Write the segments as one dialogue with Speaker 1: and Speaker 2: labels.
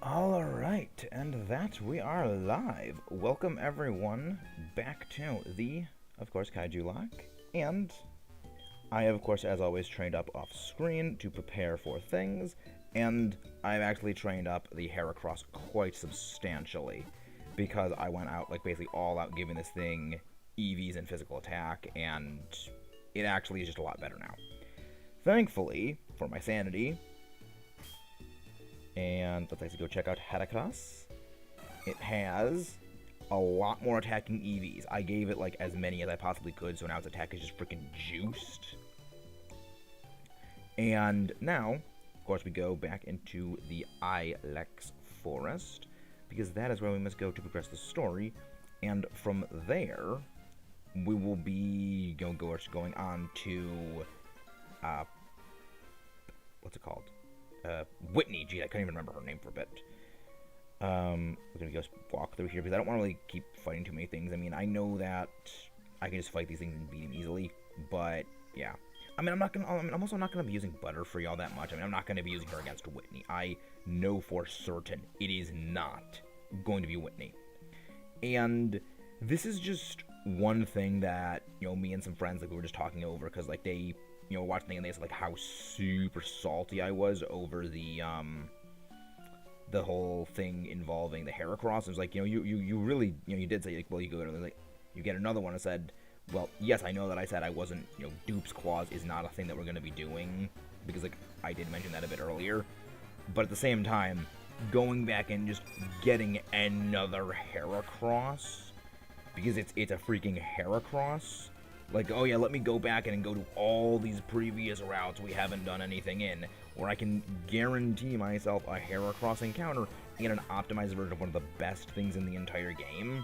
Speaker 1: Alright, and that we are live. Welcome everyone back to the, of course, KaijuLocke. And I have, of course, as always, trained up off screen to prepare for things. And I've actually trained up the Heracross quite substantially. Because I went out, like, basically all out giving this thing EVs and physical attack. And it actually is just a lot better now. Thankfully, for my sanity, and let's actually go check out Heracross. It has a lot more attacking EVs. I gave it like as many as I possibly could, so now its attack is just freaking juiced. And now, of course, we go back into the Ilex Forest, because that is where we must go to progress the story. And from there, we will be going on to what's it called? Whitney. Gee, I couldn't even remember her name for a bit. We're gonna go walk through here because I don't want to really keep fighting too many things. I mean, I know that I can just fight these things and beat them easily, but yeah. I mean, I'm also not gonna be using Butterfree all that much. I mean, I'm not gonna be using her against Whitney. I know for certain it is not going to be Whitney. And this is just one thing that, me and some friends, like, we were just talking over, because, like, they watching and they said, like, how super salty I was over the whole thing involving the Heracross. It was like, you really, you did say, like, well, you go to, like, you get another one. I said, well, yes, I know that I said I wasn't, Dupe's Claws is not a thing that we're going to be doing, because, like, I did mention that a bit earlier. But at the same time, going back and just getting another Heracross, because it's a freaking Heracross. Like, oh yeah, let me go back and go to all these previous routes we haven't done anything in, where I can guarantee myself a Heracross encounter and an optimized version of one of the best things in the entire game.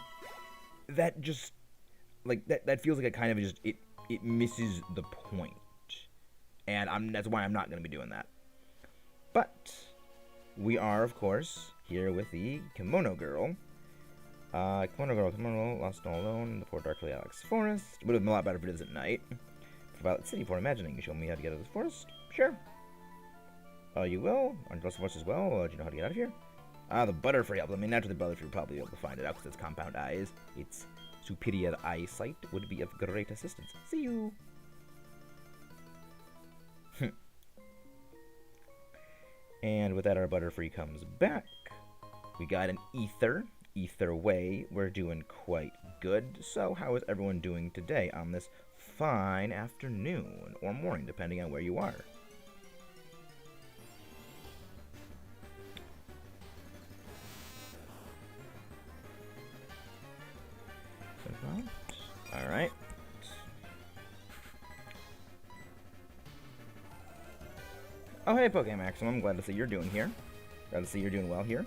Speaker 1: That just, like, that feels like it kind of just, it misses the point. And that's why I'm not going to be doing that. But we are, of course, here with the Kimono Girl. Kimono lost all alone in the poor darkly Alex forest. Would have been a lot better if it is at night. For Violet City, for imagining. You show me how to get out of this forest? Sure. You will? On the forest as well? Do you know how to get out of here? The Butterfree helps. I mean, naturally, the Butterfree will probably be able to find it out because it's compound eyes. Its superior eyesight would be of great assistance. See you! And with that, our Butterfree comes back. We got an Ether. Either way, we're doing quite good. So how is everyone doing today on this fine afternoon or morning, depending on where you are? Alright. Oh, hey, Pokemaximum. I'm glad to see you're doing here. Glad to see you're doing well here.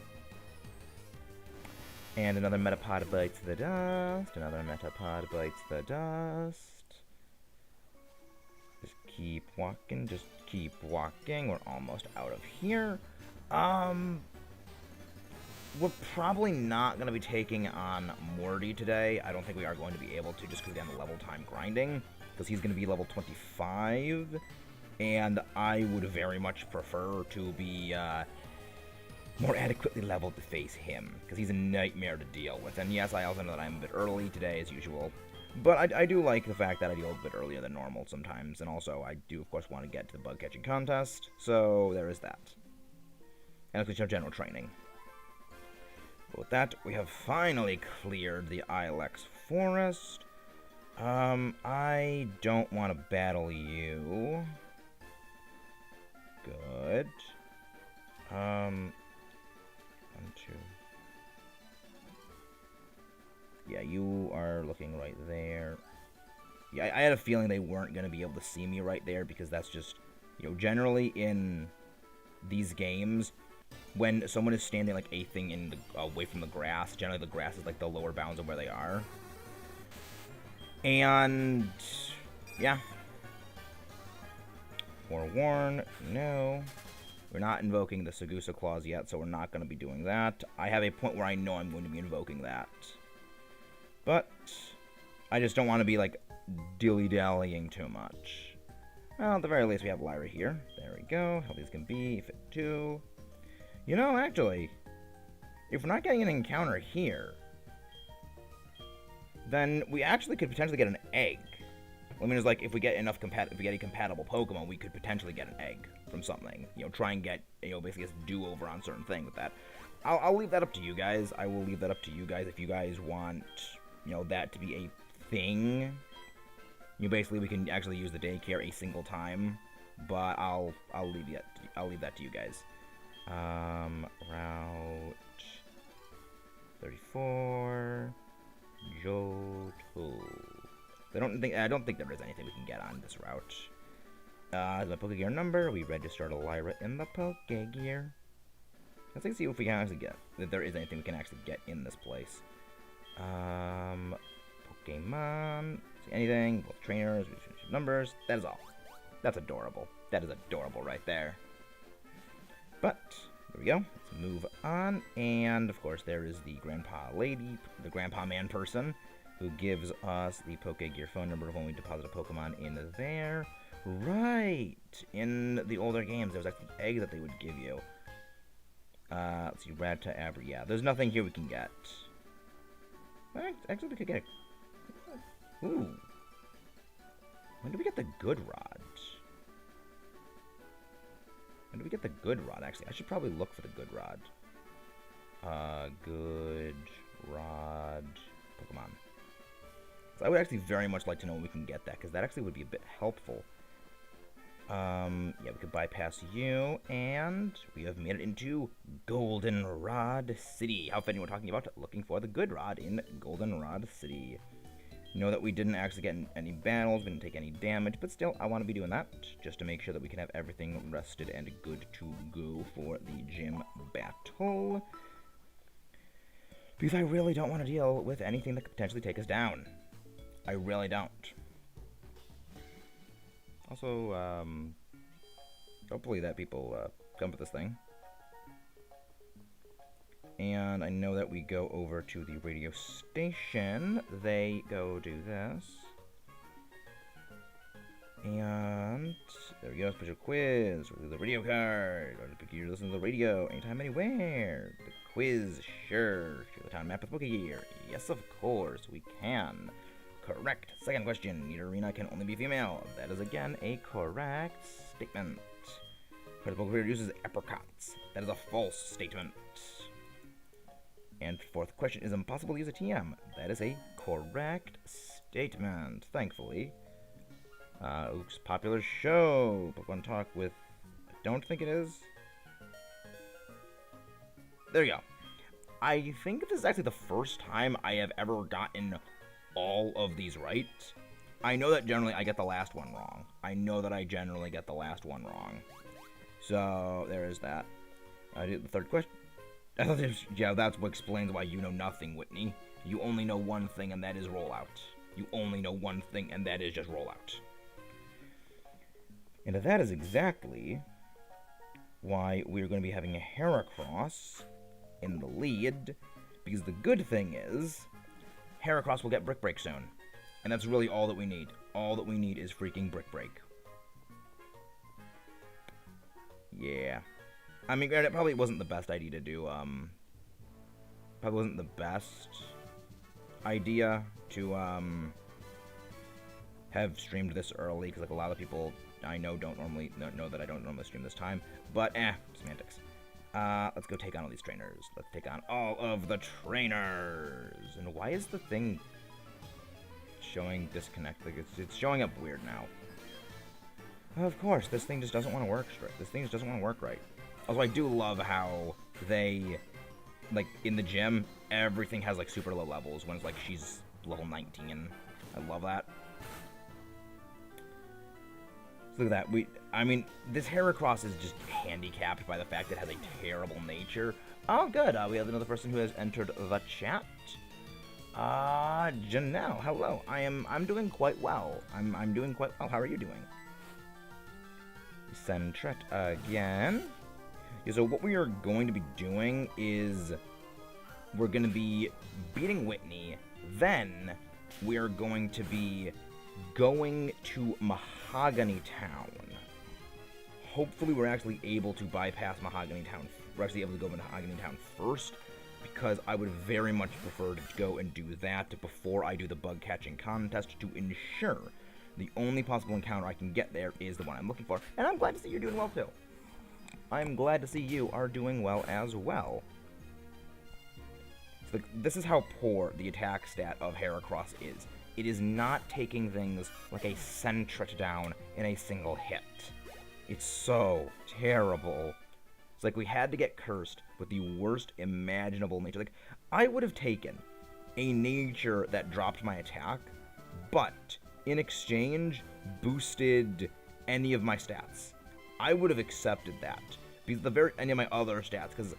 Speaker 1: And another Metapod bites the dust. Another Metapod bites the dust. Just keep walking. Just keep walking. We're almost out of here. We're probably not going to be taking on Morty today. I don't think we are going to be able to just because of the level time grinding. Because he's going to be level 25. And I would very much prefer to be more adequately leveled to face him, because he's a nightmare to deal with. And yes, I also know that I'm a bit early today, as usual. But I do like the fact that I deal a bit earlier than normal sometimes. And also, I do, of course, want to get to the bug-catching contest. So, there is that. And of course, general training. But with that, we have finally cleared the Ilex Forest. I don't want to battle you. Good. 1, 2. Yeah, you are looking right there. Yeah, I had a feeling they weren't going to be able to see me right there, because that's just, generally in these games, when someone is standing, like, a thing in the, away from the grass, generally the grass is, like, the lower bounds of where they are. And, yeah. Forewarn, no. We're not invoking the Sagusa Clause yet, so we're not going to be doing that. I have a point where I know I'm going to be invoking that. But I just don't want to be, like, dilly-dallying too much. Well, at the very least, we have Lyra here. There we go. Healthy as can be. Fit 2. Actually, if we're not getting an encounter here, then we actually could potentially get an egg. I mean, it's like if we get enough if we get a compatible Pokemon, we could potentially get an egg from something. You know, try and get, you know, basically a do-over on certain thing with that. I'll leave that up to you guys. I will leave that up to you guys if you guys want, you know, that to be a thing. You know, basically we can actually use the daycare a single time, but I'll leave that to you guys. Route 34, Johto. I don't think there is anything we can get on this route. The Pokegear number, we registered a Lyra in the Pokegear. Let's see if we can actually get, if there is anything we can actually get in this place. Pokemon, see anything, both trainers, numbers, that is all. That's adorable. That is adorable right there. But, there we go, let's move on, and of course there is the grandpa lady, the grandpa man person, who gives us the Pokegear phone number when we deposit a Pokemon in there. Right! In the older games, there was actually an egg that they would give you. Let's see, Rattata, Abra, yeah. There's nothing here we can get. Actually, we could get a... Ooh. When do we get the good rod? When do we get the good rod, actually? I should probably look for the good rod. Good rod Pokemon. So I would actually very much like to know when we can get that, because that actually would be a bit helpful. Yeah, we could bypass you, and we have made it into Goldenrod City. How fitting we're talking about looking for the good rod in Goldenrod City. Know that we didn't actually get in any battles, we didn't take any damage, but still, I want to be doing that, just to make sure that we can have everything rested and good to go for the gym battle. Because I really don't want to deal with anything that could potentially take us down. I really don't. Also, hopefully that people come for this thing. And I know that we go over to the radio station. They go do this. And there we go, special quiz. We'll do the radio card. Or pick you to listen to the radio anytime, anywhere. The quiz, sure. Share the town map with Pokegear. Yes, of course, we can. Correct. Second question. Nidorina can only be female. That is again a correct statement. Critical Pokegear uses apricots. That is a false statement. And fourth question, is impossible to use a TM. That is a correct statement, thankfully. Oops, popular show. Pokemon Talk with... I don't think it is. There you go. I think this is actually the first time I have ever gotten all of these right. I know that generally I get the last one wrong. So, there is that. I did the third question. Yeah, that's what explains why you know nothing, Whitney. You only know one thing, and that is rollout. You only know one thing, and that is just rollout. And that is exactly why we're going to be having a Heracross in the lead, because the good thing is, Heracross will get Brick Break soon. And that's really all that we need. All that we need is freaking Brick Break. Yeah. I mean, it probably wasn't the best idea to do, probably wasn't the best idea to, have streamed this early, because, like, a lot of people I know don't normally, know that I don't normally stream this time, but, semantics. Let's go take on all these trainers. Let's take on all of the trainers. And why is the thing showing disconnect? Like, it's showing up weird now. Of course, this thing just doesn't want to work straight. This thing just doesn't want to work right. Also, I do love how they, like, in the gym, everything has, like, super low levels when it's like she's level 19. I love that. So look at that. I mean, this Heracross is just handicapped by the fact that it has a terrible nature. Oh, good. We have another person who has entered the chat. Janelle, hello. I'm doing quite well. I'm doing quite well. How are you doing? Centret again. Yeah, so what we are going to be doing is we're going to be beating Whitney. Then we are going to be going to Mahogany Town. Hopefully we're actually able to bypass Mahogany Town. We're actually able to go to Mahogany Town first because I would very much prefer to go and do that before I do the bug catching contest to ensure the only possible encounter I can get there is the one I'm looking for. And I'm glad to see you're doing well too. I'm glad to see you are doing well as well. So this is how poor the attack stat of Heracross is. It is not taking things like a Sentret down in a single hit. It's so terrible. It's like we had to get cursed with the worst imaginable nature. Like, I would have taken a nature that dropped my attack, but in exchange boosted any of my stats. I would have accepted that. Because any of my other stats, because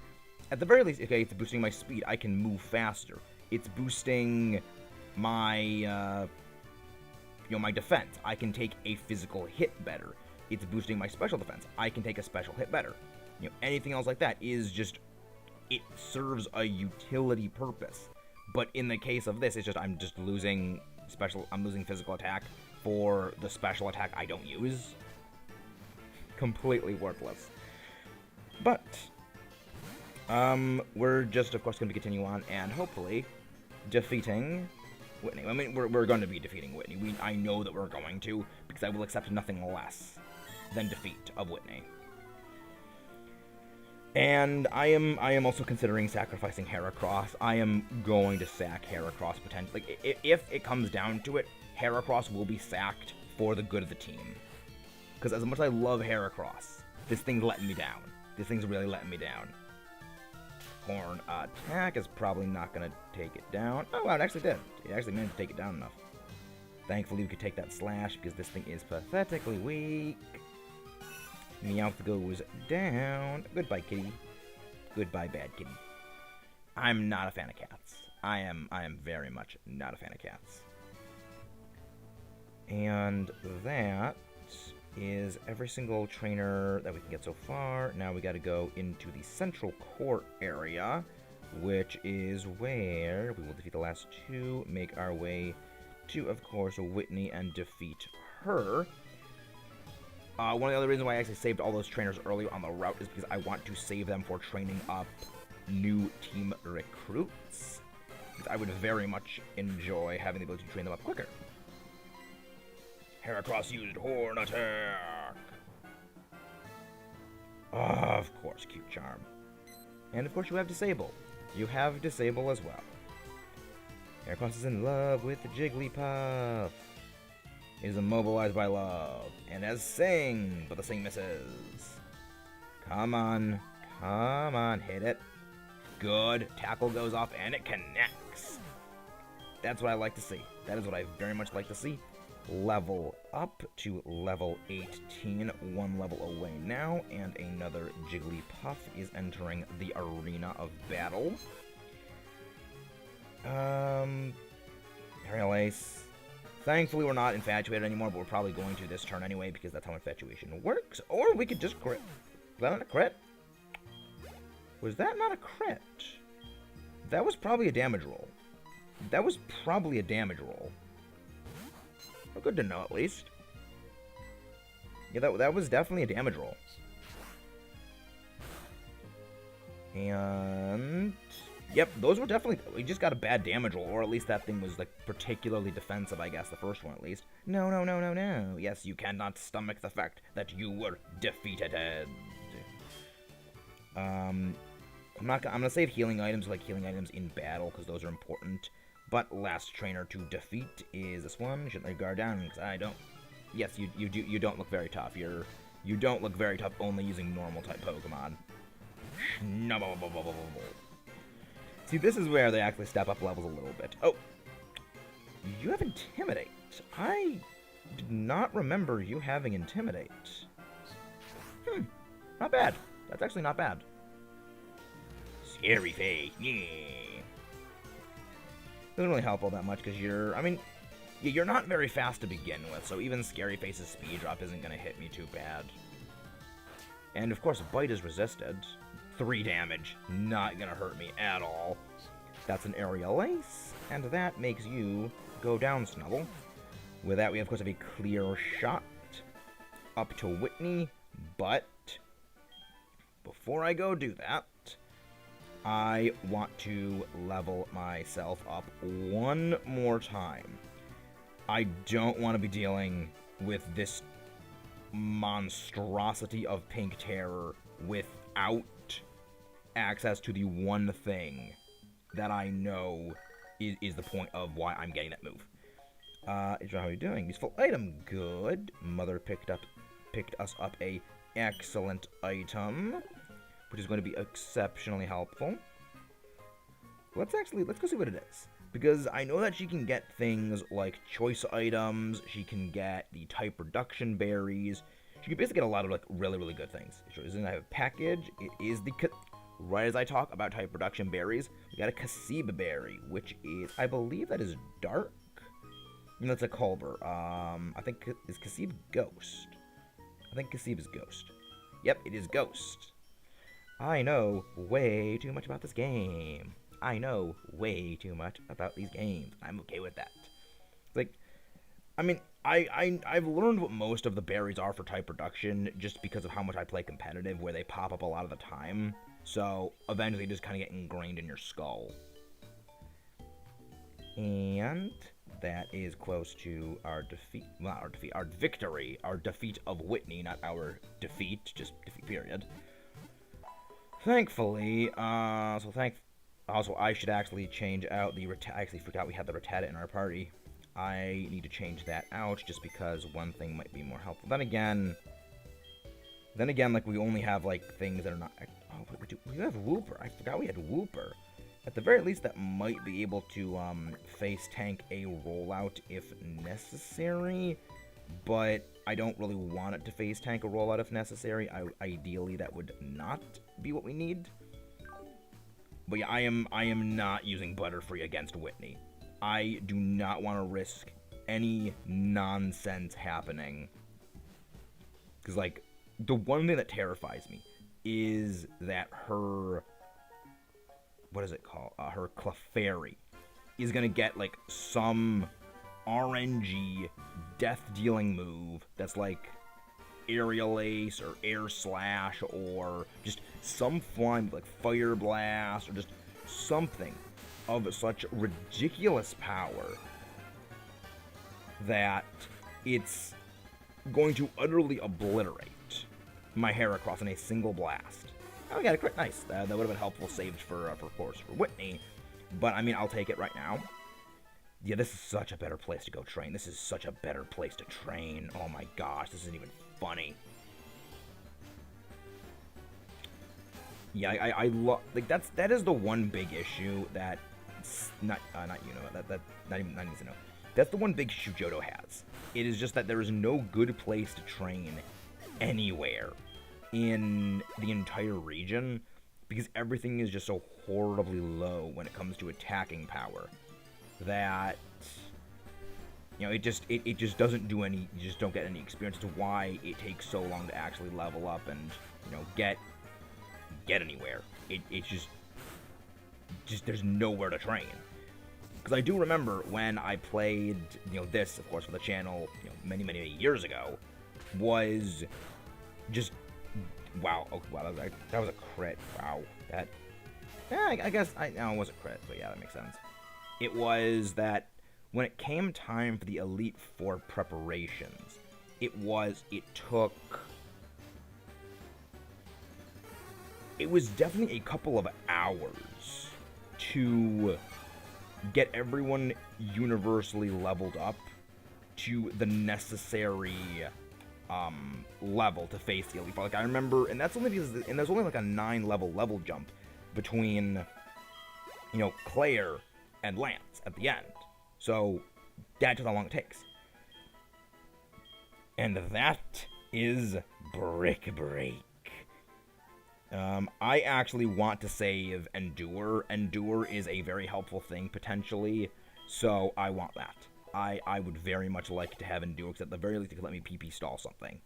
Speaker 1: at the very least, okay, it's boosting my speed, I can move faster. It's boosting my, my defense. I can take a physical hit better. It's boosting my special defense. I can take a special hit better. Anything else like that is just, it serves a utility purpose. But in the case of this, it's just, I'm losing physical attack for the special attack I don't use. Completely worthless. But, we're just, of course, going to continue on and hopefully defeating Whitney. I mean, we're going to be defeating Whitney. I know that we're going to, because I will accept nothing less than defeat of Whitney. And I am also considering sacrificing Heracross. I am going to sack Heracross potentially. Like, if it comes down to it, Heracross will be sacked for the good of the team. Because as much as I love Heracross, this thing's letting me down. This thing's really letting me down. Horn attack is probably not going to take it down. Oh, wow, it actually did. It actually managed to take it down enough. Thankfully, we could take that slash because this thing is pathetically weak. Meowth goes down. Goodbye, kitty. Goodbye, bad kitty. I'm not a fan of cats. I am very much not a fan of cats. And that is every single trainer that we can get so far. Now we got to go into the central court area, which is where we will defeat the last two, make our way to, of course, Whitney and defeat her. One of the other reasons why I actually saved all those trainers earlier on the route is because I want to save them for training up new team recruits. Because I would very much enjoy having the ability to train them up quicker. Heracross used Horn Attack! Of course, Cute Charm. And of course you have Disable. You have Disable as well. Heracross is in love with Jigglypuff. It is immobilized by love. And has Sing, but the Sing misses. Come on. Come on, hit it. Good. Tackle goes off and it connects. That's what I like to see. That is what I very much like to see. Level up to level 18, one level away now, and another Jigglypuff is entering the arena of battle. Aerial Ace. Thankfully, we're not infatuated anymore, but we're probably going to this turn anyway, because that's how infatuation works. Or we could just crit. Was that not a crit? Was that not a crit? That was probably a damage roll. That was probably a damage roll. Well, good to know, at least. Yeah, that was definitely a damage roll. And yep, those were definitely... We just got a bad damage roll, or at least that thing was, like, particularly defensive, I guess, the first one, at least. No, no, no, no, no. Yes, you cannot stomach the fact that you were defeated. I'm gonna save healing items, like healing items in battle, because those are important. But last trainer to defeat is this one. Shouldn't let your guard down, because I don't... Yes, you don't look very tough. You don't look very tough only using normal type Pokemon. See, this is where they actually step up levels a little bit. Oh, you have Intimidate. I did not remember you having Intimidate. Not bad. That's actually not bad. Scary Face, yeah. Doesn't really help all that much because you're not very fast to begin with, so even Scary Face's speed drop isn't going to hit me too bad. And of course, Bite is resisted. 3 damage, not going to hurt me at all. That's an Aerial Ace, and that makes you go down, Snubble. With that, we of course have a clear shot up to Whitney, but before I go do that, I want to level myself up one more time. I don't want to be dealing with this monstrosity of pink terror without access to the one thing that I know is the point of why I'm getting that move. How are you doing? Useful item. Good. Mother picked us up a excellent item, which is going to be exceptionally helpful. Let's go see what it is. Because I know that she can get things like choice items, she can get the type reduction berries, she can basically get a lot of like really, really good things. It doesn't have a package, it is the, right as I talk about type reduction berries, we got a Kasib berry, which is, I believe that is dark? No, that's a Culver. I think, is Kasib Ghost? I think Kasib is Ghost. Yep, it is Ghost. I know way too much about this game. I know way too much about these games. I'm okay with that. Like, I mean, I've learned what most of the berries are for type reduction just because of how much I play competitive, where they pop up a lot of the time. So, eventually they just kind of get ingrained in your skull. And that is close to our defeat. Well, not our defeat, our victory. Our defeat of Whitney, not our defeat, just defeat, period. Thankfully, also, I should actually change out the I actually forgot we had the Rattata in our party. I need to change that out just because one thing might be more helpful. Then again, like, we only have, like, things that are not... Oh, we have Wooper. I forgot we had Wooper. At the very least, that might be able to face tank a rollout if necessary, but I don't really want it to face tank a rollout if necessary. Ideally, that would not be what we need. But yeah, I am not using Butterfree against Whitney. I do not want to risk any nonsense happening. Because, like, the one thing that terrifies me is that her... What is it called? Her Clefairy is going to get, like, some RNG death-dealing move that's, like, Aerial Ace or Air Slash or just some flying like Fire Blast or just something of such ridiculous power that it's going to utterly obliterate my Heracross in a single blast. Oh, we got a crit. Nice. That would have been helpful saved for course, for Whitney. But, I mean, I'll take it right now. Yeah, this is such a better place to go train. This is such a better place to train. Oh my gosh, this isn't even funny. Yeah, I love, like, that is the one big issue that not even to know. That's the one big issue Johto has. It is just that there is no good place to train anywhere in the entire region because everything is just so horribly low when it comes to attacking power that, you know, it just doesn't do any, you just don't get any experience to why it takes so long to actually level up and, you know, get anywhere. It's just there's nowhere to train. Because I do remember when I played, you know, this, of course, for the channel, you know, many years ago, was just, wow, oh, wow, that was a crit, wow, that, yeah, I guess, no, it wasn't crit, but yeah, that makes sense. It was that when it came time for the Elite Four preparations, it was definitely a couple of hours to get everyone universally leveled up to the necessary level to face the Elite Four. Like, I remember, and that's only because, and there's only like a 9-level jump between, you know, Claire and Lance at the end. So that's how long it takes. And that is Brick Break. I actually want to save Endure. Endure is a very helpful thing, potentially, so I want that. I would very much like to have Endure, because at the very least it could let me PP stall something.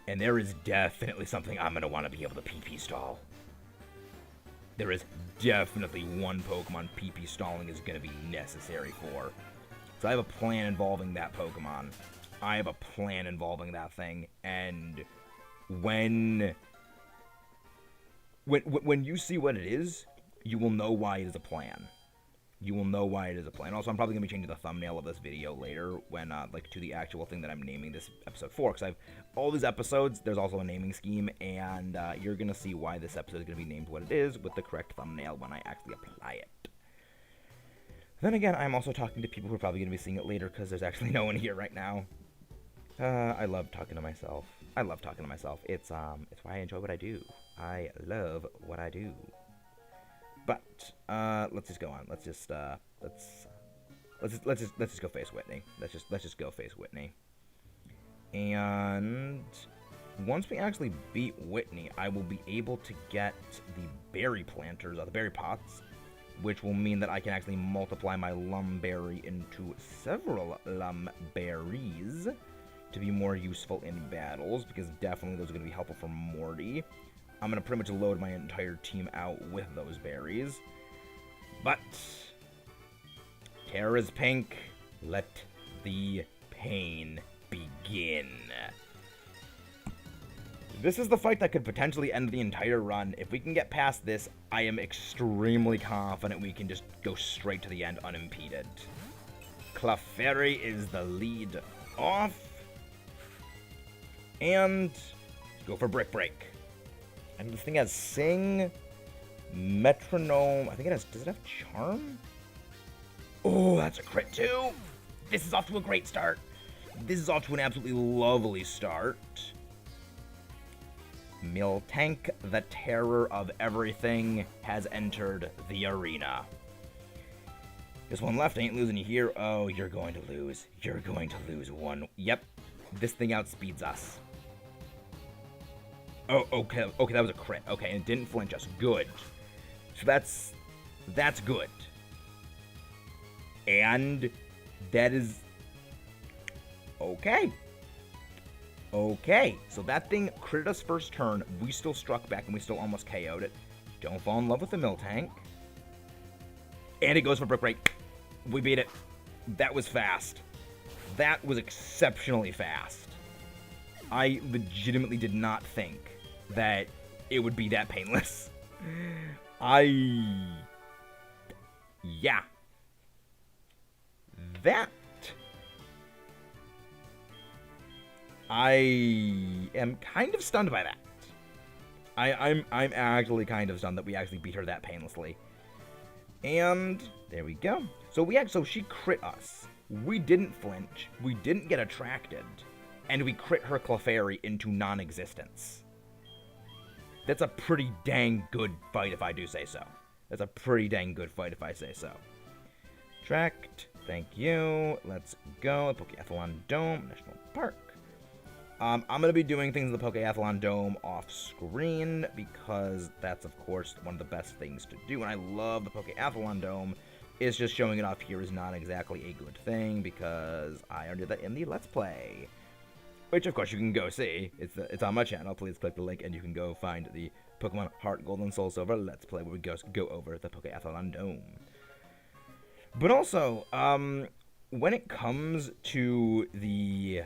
Speaker 1: And there is definitely something I'm going to want to be able to PP stall. There is definitely one Pokemon PP stalling is going to be necessary for. So I have a plan involving that Pokemon. I have a plan involving that thing, and when when you see what it is, you will know why it is a plan. You will know why it is a plan. Also, I'm probably going to be changing the thumbnail of this video later when, like, to the actual thing that I'm naming this episode for. Because I've all these episodes, there's also a naming scheme, and you're going to see why this episode is going to be named what it is with the correct thumbnail when I actually apply it. Then again, I'm also talking to people who are probably going to be seeing it later because there's actually no one here right now. I love talking to myself. I love talking to myself. It's why I enjoy what I do. I love what I do. But let's just go on. Let's just go face Whitney. Let's just go face Whitney. And once we actually beat Whitney, I will be able to get the berry planters, the berry pots, which will mean that I can actually multiply my lumberry into several lumberries to be more useful in battles, because definitely those are going to be helpful for Morty. I'm going to pretty much load my entire team out with those berries. But terror is pink. Let the pain begin. This is the fight that could potentially end the entire run. If we can get past this, I am extremely confident we can just go straight to the end unimpeded. Clefairy is the lead off. And go for Brick Break. And this thing has Sing, Metronome. I think it has. Does it have Charm? Oh, that's a crit too. This is off to a great start. This is off to an absolutely lovely start. Miltank, the terror of everything, has entered the arena. This one left ain't losing you here. Oh, you're going to lose. You're going to lose one. Yep. This thing outspeeds us. Oh, okay, that was a crit. Okay, and it didn't flinch us. Good. So that's good. And that is okay. Okay, so that thing critted us first turn. We still struck back, and we still almost KO'd it. Don't fall in love with the Miltank. And it goes for Brick Break. We beat it. That was fast. That was exceptionally fast. I legitimately did not think that it would be that painless. Yeah. That... I am kind of stunned by that. I'm actually kind of stunned that we actually beat her that painlessly. And there we go. So she crit us. We didn't flinch. We didn't get attracted. And we crit her Clefairy into non-existence. That's a pretty dang good fight if I do say so. That's a pretty dang good fight if I say so. Tracked. Thank you. Let's go. Pokeathlon Dome, National Park. I'm going to be doing things in the Pokeathlon Dome off screen because that's, of course, one of the best things to do. And I love the Pokeathlon Dome. It's just showing it off here is not exactly a good thing because I already did that in the Let's Play. Which, of course, you can go see. It's on my channel. Please click the link and you can go find the Pokemon Heart Gold and Soul Silver Let's Play where we go over the Pokeathlon Dome. But also, when it comes to the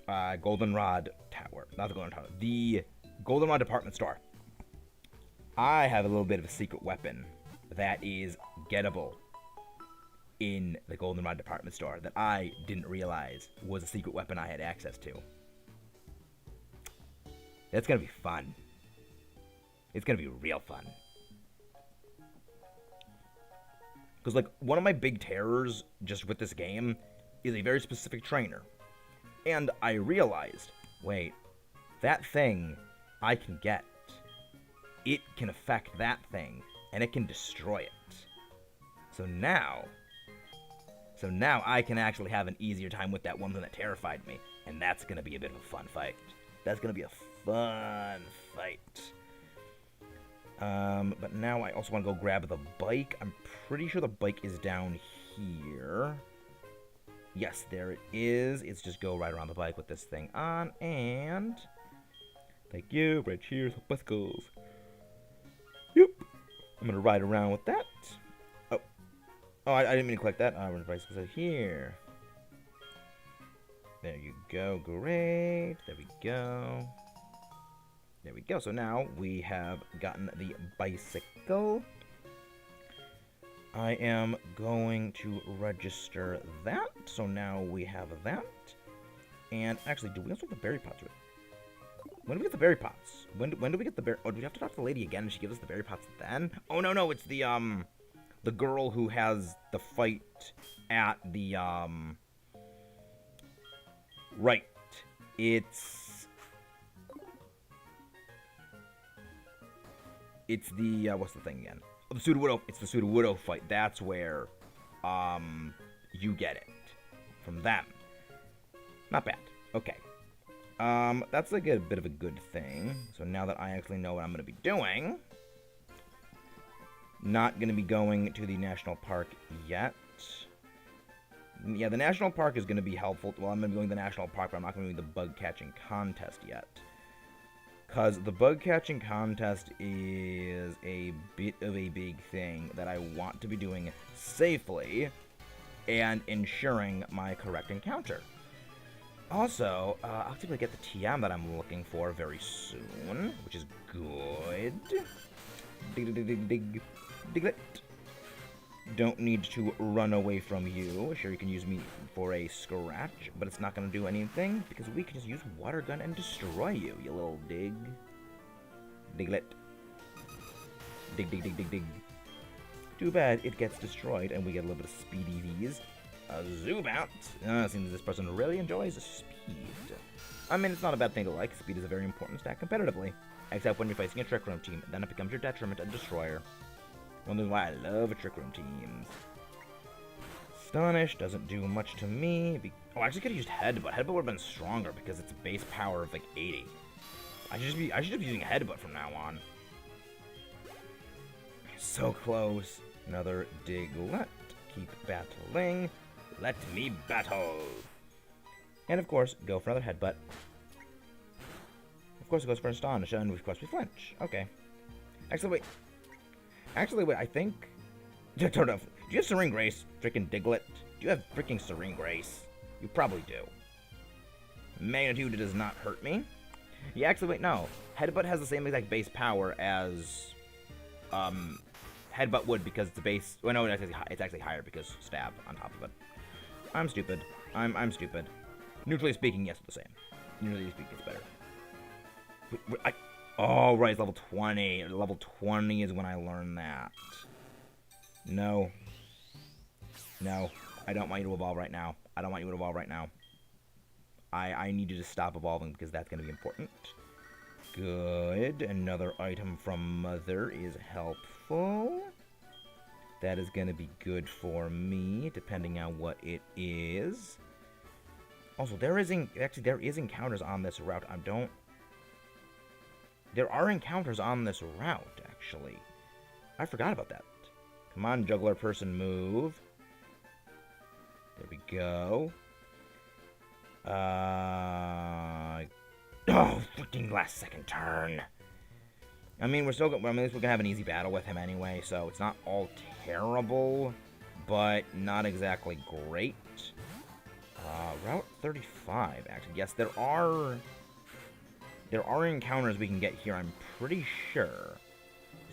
Speaker 1: Goldenrod Tower, not the Goldenrod Tower, the Goldenrod Department Store, I have a little bit of a secret weapon that is gettable in the Goldenrod Department Store that I didn't realize was a secret weapon I had access to. That's gonna be fun. It's gonna be real fun. Because, like, one of my big terrors just with this game is a very specific trainer. And I realized, wait, that thing I can get. It can affect that thing, and it can destroy it. So now I can actually have an easier time with that one thing that terrified me. And that's going to be a bit of a fun fight. That's going to be a fun fight. But now I also want to go grab the bike. I'm pretty sure the bike is down here. Yes, there it is. It's just go right around the bike with this thing on. And thank you. Right here, the bicycles. Yep. I'm going to ride around with that. Oh, I didn't mean to collect that. Where's the bicycles out here? There you go. Great. There we go. There we go. So now we have gotten the bicycle. I am going to register that. So now we have that. And actually, do we also have the berry pots? When do we get the berry pots? When do we get the berry? Oh, do we have to talk to the lady again and she gives us the berry pots then? Oh, no, it's the girl who has the fight at the, right. It's the, what's the thing again? Oh, the Pseudo-Widow. It's the Pseudo-Widow fight. That's where, you get it. From them. Not bad. Okay. That's like a bit of a good thing. So now that I actually know what I'm going to be doing, not going to be going to the national park yet. Yeah, the national park is going to be helpful. Well, I'm going to be going to the national park, but I'm not going to be doing the bug catching contest yet. Because the bug catching contest is a bit of a big thing that I want to be doing safely and ensuring my correct encounter. Also, I'll be able to get the TM that I'm looking for very soon, which is good. Diglett. Don't need to run away from you. Sure, you can use me for a scratch, but it's not going to do anything, because we can just use water gun and destroy you, you little dig. Diglett. Dig. Too bad it gets destroyed, and we get a little bit of speedy V's. A Zubat. Seems this person really enjoys speed. I mean, it's not a bad thing to like. Speed is a very important stat competitively. Except when you're facing a Trick Room team, then it becomes your detriment and destroyer. Wondering why I love Trick Room teams. Astonish doesn't do much to me. Oh, I actually could have used Headbutt. Headbutt would have been stronger because it's a base power of like 80. I should just be using Headbutt from now on. So close. Another Diglett. Keep battling. Let me battle. And of course, go for another Headbutt. Of course it goes for Astonish, and of course we flinch. Okay. Actually, wait, I think... Turn off. Do you have Serene Grace, frickin' Diglett? Do you have frickin' Serene Grace? You probably do. Magnitude does not hurt me. Yeah, actually, wait, no. Headbutt has the same exact base power as... Headbutt would, because the base... Well, no, it's actually higher because Stab on top of it. I'm stupid. I'm stupid. Neutrally speaking, yes, it's the same. Neutrally speaking, it's better. Oh, right, it's level 20. Level 20 is when I learned that. No. No. I don't want you to evolve right now. I don't want you to evolve right now. I need you to stop evolving because that's going to be important. Good. Another item from Mother is helpful. That is going to be good for me, depending on what it is. Also, there is encounters on this route. There are encounters on this route, actually. I forgot about that. Come on, juggler person, move. There we go. Oh, freaking last second turn. I mean, at least we're gonna have an easy battle with him anyway, so it's not all terrible, but not exactly great. Route 35, actually. Yes, there are encounters we can get here, I'm pretty sure.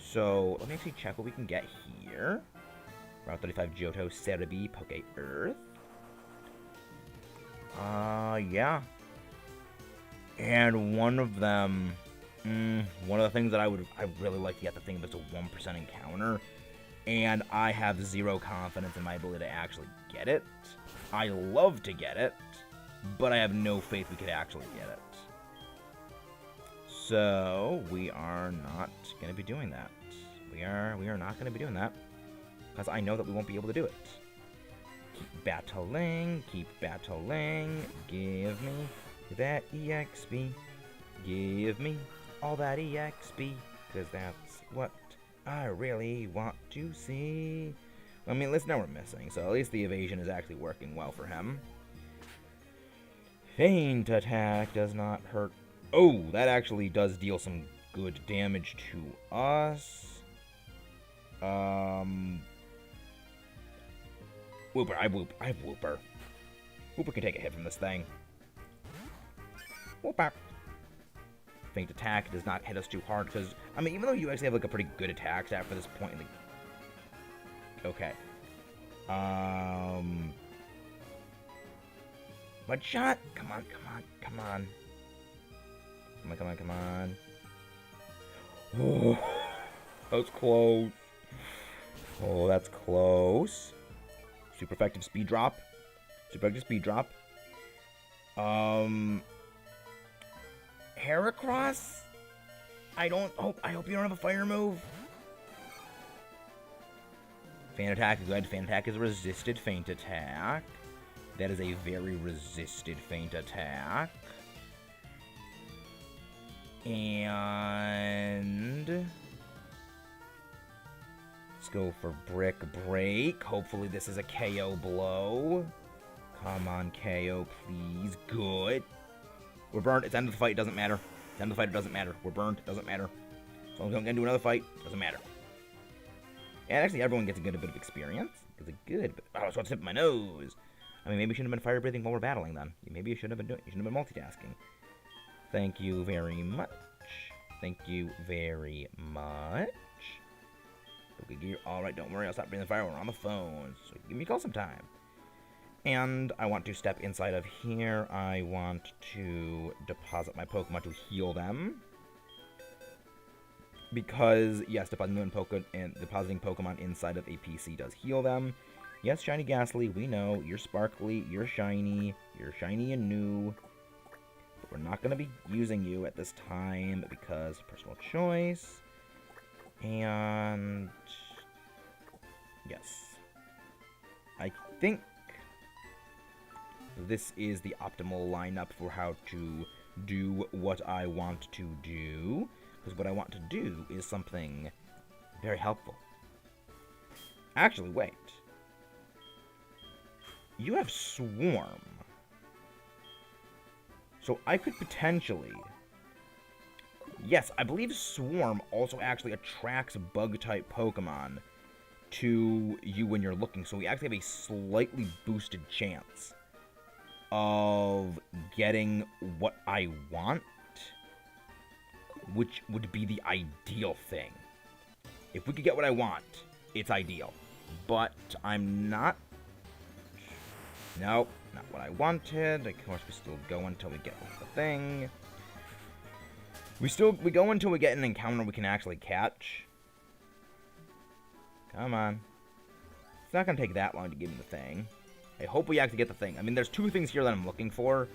Speaker 1: So, let me actually check what we can get here. Route 35, Johto, Cerebi, Poke Earth. Yeah. And one of them... one of the things that I really like to get the thing that's a 1% encounter, and I have zero confidence in my ability to actually get it. I love to get it, but I have no faith we could actually get it. So we are not going to be doing that. We are not going to be doing that, because I know that we won't be able to do it. Keep battling, give me that EXP, give me all that EXP, because that's what I really want to see. I mean, at least now we're missing, so at least the evasion is actually working well for him. Feint attack does not hurt. Oh, that actually does deal some good damage to us. Whooper, I have Whooper. Whooper can take a hit from this thing. Whooper. Faint Attack does not hit us too hard, because, I mean, even though you actually have, like, a pretty good attack stat for this point in the... Okay. Mud Shot? Come on, come on, come on. Come on, come on, come on. Oh, that was close. Oh, that's close. Super effective speed drop. Super effective speed drop. Heracross? I hope you don't have a fire move. Faint Attack is good. Faint Attack is a resisted Faint Attack. That is a very resisted Faint Attack. And let's go for Brick Break. Hopefully this is a KO blow. Come on, KO, please. Good. We're burned. It's end of the fight. It doesn't matter. It's end of the fight. It doesn't matter. We're burned. It doesn't matter. As long as we don't get into another fight, it doesn't matter. And actually, everyone gets a good bit of experience. It's a good bit. Oh, so it's hit my nose. I mean, maybe you shouldn't have been fire breathing while we're battling then. Maybe you shouldn't have been multitasking. Thank you very much. Thank you very much. Okay, gear. Alright, don't worry. I'll stop breathing fire when we're on the phone. So give me a call sometime. And I want to step inside of here. I want to deposit my Pokemon to heal them. Because, yes, depositing Pokemon inside of a PC does heal them. Yes, Shiny Ghastly, we know. You're sparkly, you're shiny and new. But we're not going to be using you at this time because personal choice. And yes. I think this is the optimal lineup for how to do what I want to do. Because what I want to do is something very helpful. Actually, wait. You have Swarm. So I could potentially... Yes, I believe Swarm also actually attracts Bug-type Pokemon to you when you're looking. So we actually have a slightly boosted chance of getting what I want, which would be the ideal thing. If we could get what I want, it's ideal. But I'm not... Nope, not what I wanted. Of course, we still go until we get the thing. We go until we get an encounter we can actually catch. Come on. It's not going to take that long to give me the thing. I hope we actually get the thing. I mean, there's two things here that I'm looking for.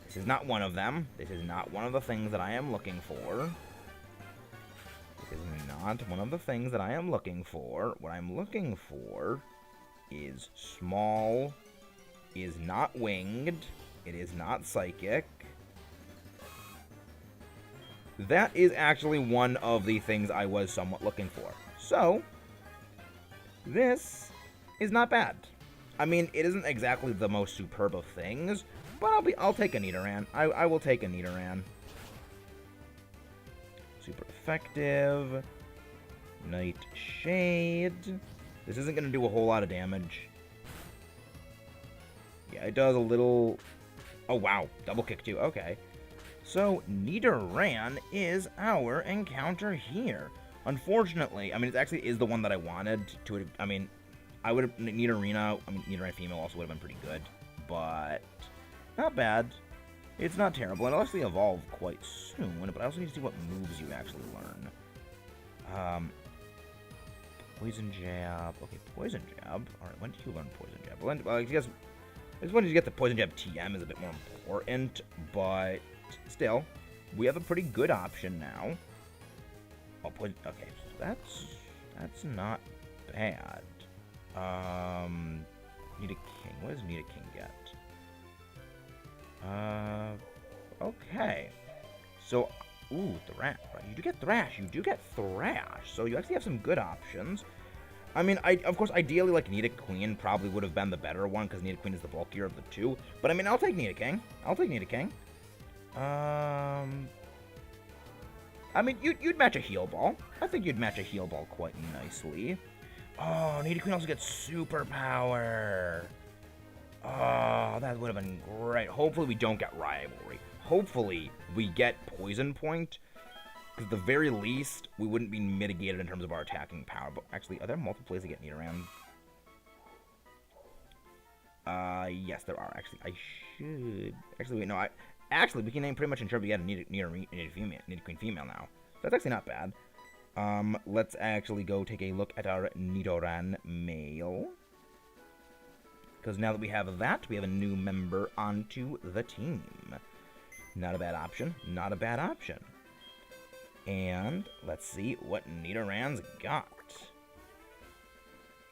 Speaker 1: This is not one of them. This is not one of the things that I am looking for. This is not one of the things that I am looking for. What I'm looking for is small, is not winged, it is not psychic. That is actually one of the things I was somewhat looking for. So, this is not bad. I mean, it isn't exactly the most superb of things, but I'll take a Nidoran. I will take a Nidoran. Super effective. Nightshade. This isn't going to do a whole lot of damage. Yeah, it does a little... Oh, wow. Double kick, too. Okay. So, Nidoran is our encounter here. Unfortunately, I mean, it actually is the one that I wanted to... I mean, I would have... Nidoran female also would have been pretty good. But, not bad. It's not terrible. And it'll actually evolve quite soon. But I also need to see what moves you actually learn. Poison Jab. Okay, Poison Jab. Alright, when did you learn Poison Jab? Well, I guess when you get the Poison Jab TM is a bit more important, but still, we have a pretty good option now. Oh, Poison... Okay, so that's not bad. Nidoking. What does Nidoking get? Okay. So... Ooh, Thrash. Right, you do get Thrash. You do get Thrash. So you actually have some good options. I mean, of course, ideally, like, Nidoqueen probably would have been the better one, because Nidoqueen is the bulkier of the two. But, I mean, I'll take Nidoking. I'll take Nidoking. I mean, you'd match a Heal Ball. I think you'd match a Heal Ball quite nicely. Oh, Nidoqueen also gets Superpower. Oh, that would have been great. Hopefully we don't get Rivalry. hopefully we get Poison Point, because at the very least, we wouldn't be mitigated in terms of our attacking power. But actually, are there multiple ways to get Nidoran? Yes, there are. Actually, I should... Actually, wait, no, Actually, we can name pretty much ensure we get a Nidoqueen female now. That's actually not bad. Let's actually go take a look at our Nidoran male. Because now that we have that, we have a new member onto the team. Not a bad option. Not a bad option. And let's see what Nidoran's got.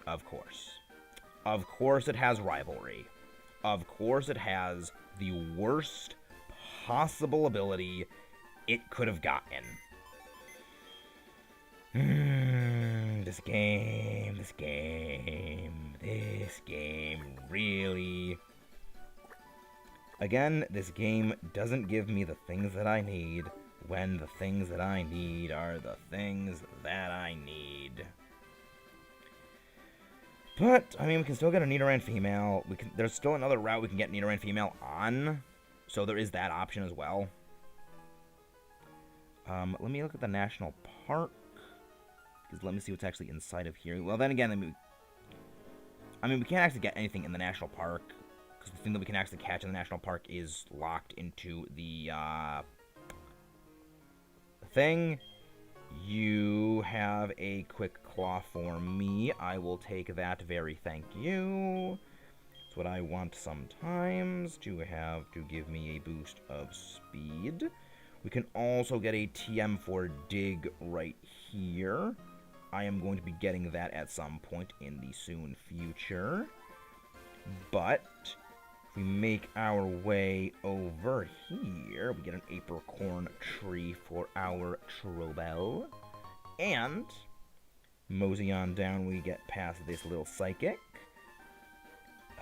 Speaker 1: Of course. Of course it has rivalry. Of course it has the worst possible ability it could have gotten. This game, really... Again, this game doesn't give me the things that I need when the things that I need are the things that I need. But, I mean, we can still get a Nidoran female. There's still another route we can get Nidoran female on, so there is that option as well. Let me look at the national park. Because let me see what's actually inside of here. Well, then again, I mean, we can't actually get anything in the national park. Because the thing that we can actually catch in the national park is locked into the thing. You have a quick claw for me. I will take that, very thank you. It's what I want sometimes, to have to give me a boost of speed. We can also get a TM for dig right here. I am going to be getting that at some point in the soon future. But if we make our way over here, we get an apricorn tree for our Trobel. And mosey on down, we get past this little psychic.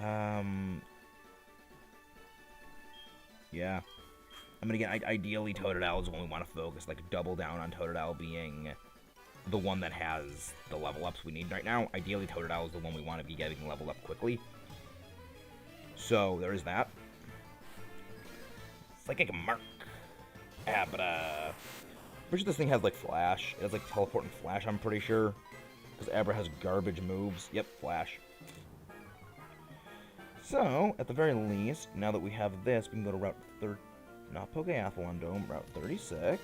Speaker 1: Yeah. I'm gonna get, ideally, Totodile is the one we want to focus, like, double down on Totodile being the one that has the level ups we need right now. Ideally, Totodile is the one we want to be getting leveled up quickly. So, there is that. Psychic Mark. Abra. Pretty sure this thing has, like, Flash. It has, like, Teleport and Flash, I'm pretty sure. Because Abra has garbage moves. Yep, Flash. So, at the very least, now that we have this, we can go to Route 30. Not Pokeathlon Dome, Route 36. Let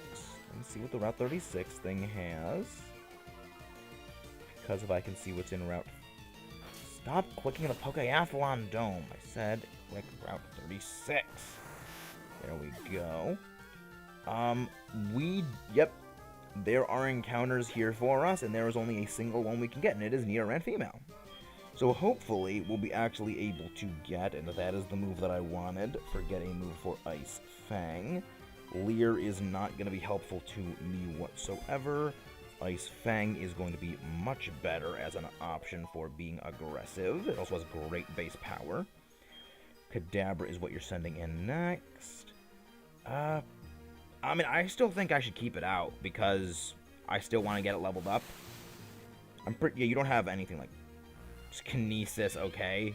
Speaker 1: me see what the Route 36 thing has. Because if I can see what's in Route... Stop clicking the Pokeathlon Dome. I said click Route 36. There we go. Yep. There are encounters here for us, and there is only a single one we can get, and it is Nidoran female. So hopefully we'll be actually able to get, and that is the move that I wanted, for getting a move for Ice Fang. Leer is not going to be helpful to me whatsoever. Ice Fang is going to be much better as an option for being aggressive. It also has great base power. Kadabra is what you're sending in next. I mean, I still think I should keep it out, because I still want to get it leveled up. Yeah, you don't have anything like just Kinesis, okay?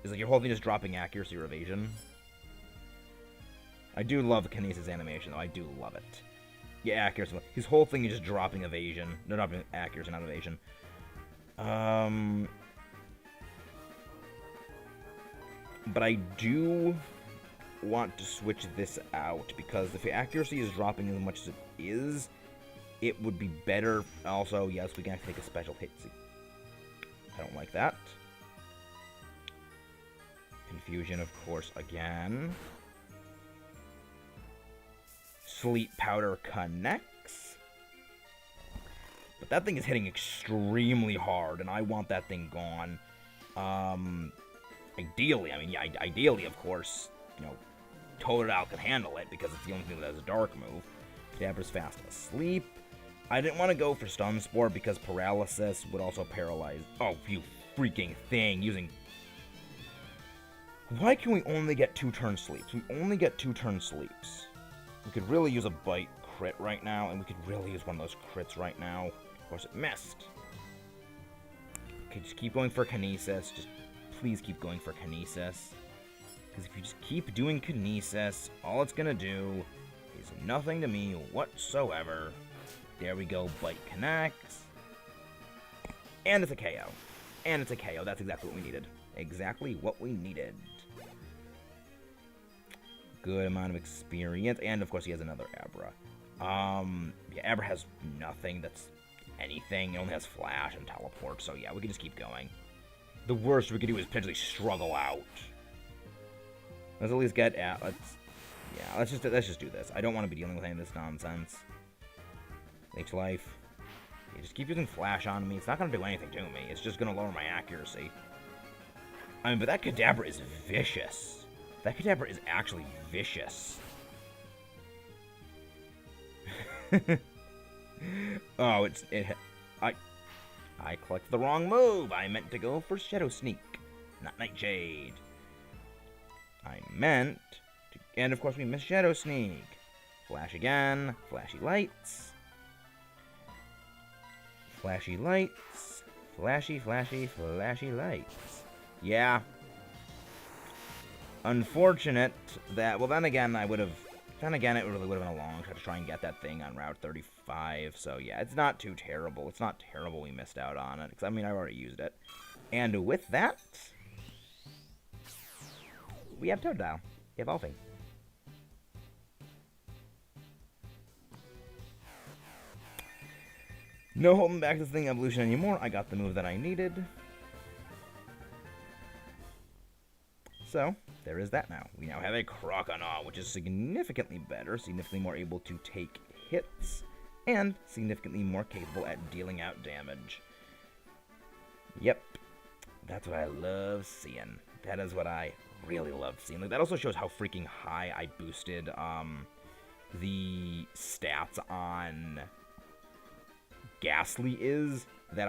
Speaker 1: Is like your whole thing just dropping accuracy or evasion? I do love Kinesis animation, though. I do love it. Yeah, accuracy. His whole thing is just dropping evasion. No, dropping accuracy, not evasion. But I do want to switch this out, because if accuracy is dropping as much as it is, it would be better. Also, yes, we can take a special hit. See, I don't like that. Confusion, of course, again. Sleep Powder connects. But that thing is hitting extremely hard, and I want that thing gone. Ideally, I mean, yeah, ideally, of course, you know, Totodile can handle it, because it's the only thing that has a dark move. Dabra's fast asleep. I didn't want to go for Stun Spore, because Paralysis would also paralyze. Oh, you freaking thing, using... Why can we only get 2 turn sleeps? We only get 2 turn sleeps. We could really use a Bite crit right now, and we could really use one of those crits right now. Of course, it missed. Okay, just keep going for Kinesis. Just please keep going for Kinesis. Because if you just keep doing Kinesis, all it's going to do is nothing to me whatsoever. There we go, Bite connects. And it's a KO. And it's a KO. That's exactly what we needed. Exactly what we needed. Good amount of experience. And, of course, he has another Abra. Yeah, Abra has nothing that's anything. It only has Flash and Teleport. So, yeah, we can just keep going. The worst we could do is potentially struggle out. Let's at least get at... let's just do this. I don't want to be dealing with any of this nonsense. Leech Life. Yeah, just keep using Flash on me. It's not going to do anything to me. It's just going to lower my accuracy. I mean, but that Kadabra is vicious. That Kadabra is actually vicious. Oh, I clicked the wrong move. I meant to go for Shadow Sneak, not Nightshade. I meant to, and of course we missed Shadow Sneak. Flash again. Flashy lights. Flashy lights. Flashy, flashy, flashy lights. Yeah. Unfortunate that, well, then again, it really would have been a long shot to try and get that thing on Route 35. So, yeah, it's not too terrible. It's not terrible we missed out on it. Because, I mean, I've already used it. And with that, we have Totodile evolving. No holding back this thing evolution anymore. I got the move that I needed. So, there is that now. We now have a Croconaw, which is significantly better, significantly more able to take hits, and significantly more capable at dealing out damage. Yep. That's what I love seeing. That is what I really love seeing. Like, that also shows how freaking high I boosted the stats on Ghastly is, that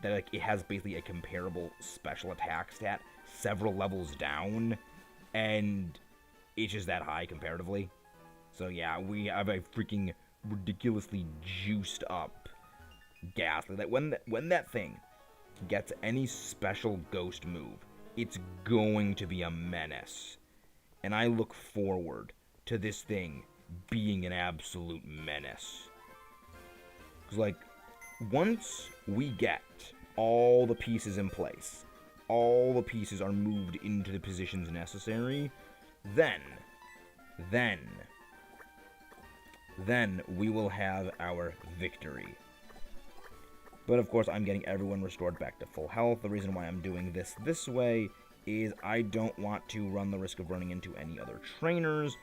Speaker 1: like, it has basically a comparable special attack stat several levels down, and it's just that high comparatively. So yeah, we have a freaking ridiculously juiced up Ghastly. That when that thing gets any special ghost move, it's going to be a menace. And I look forward to this thing being an absolute menace. Because, like, once we get all the pieces in place, all the pieces are moved into the positions necessary, then we will have our victory. But of course, I'm getting everyone restored back to full health. The reason why I'm doing this way is I don't want to run the risk of running into any other trainers,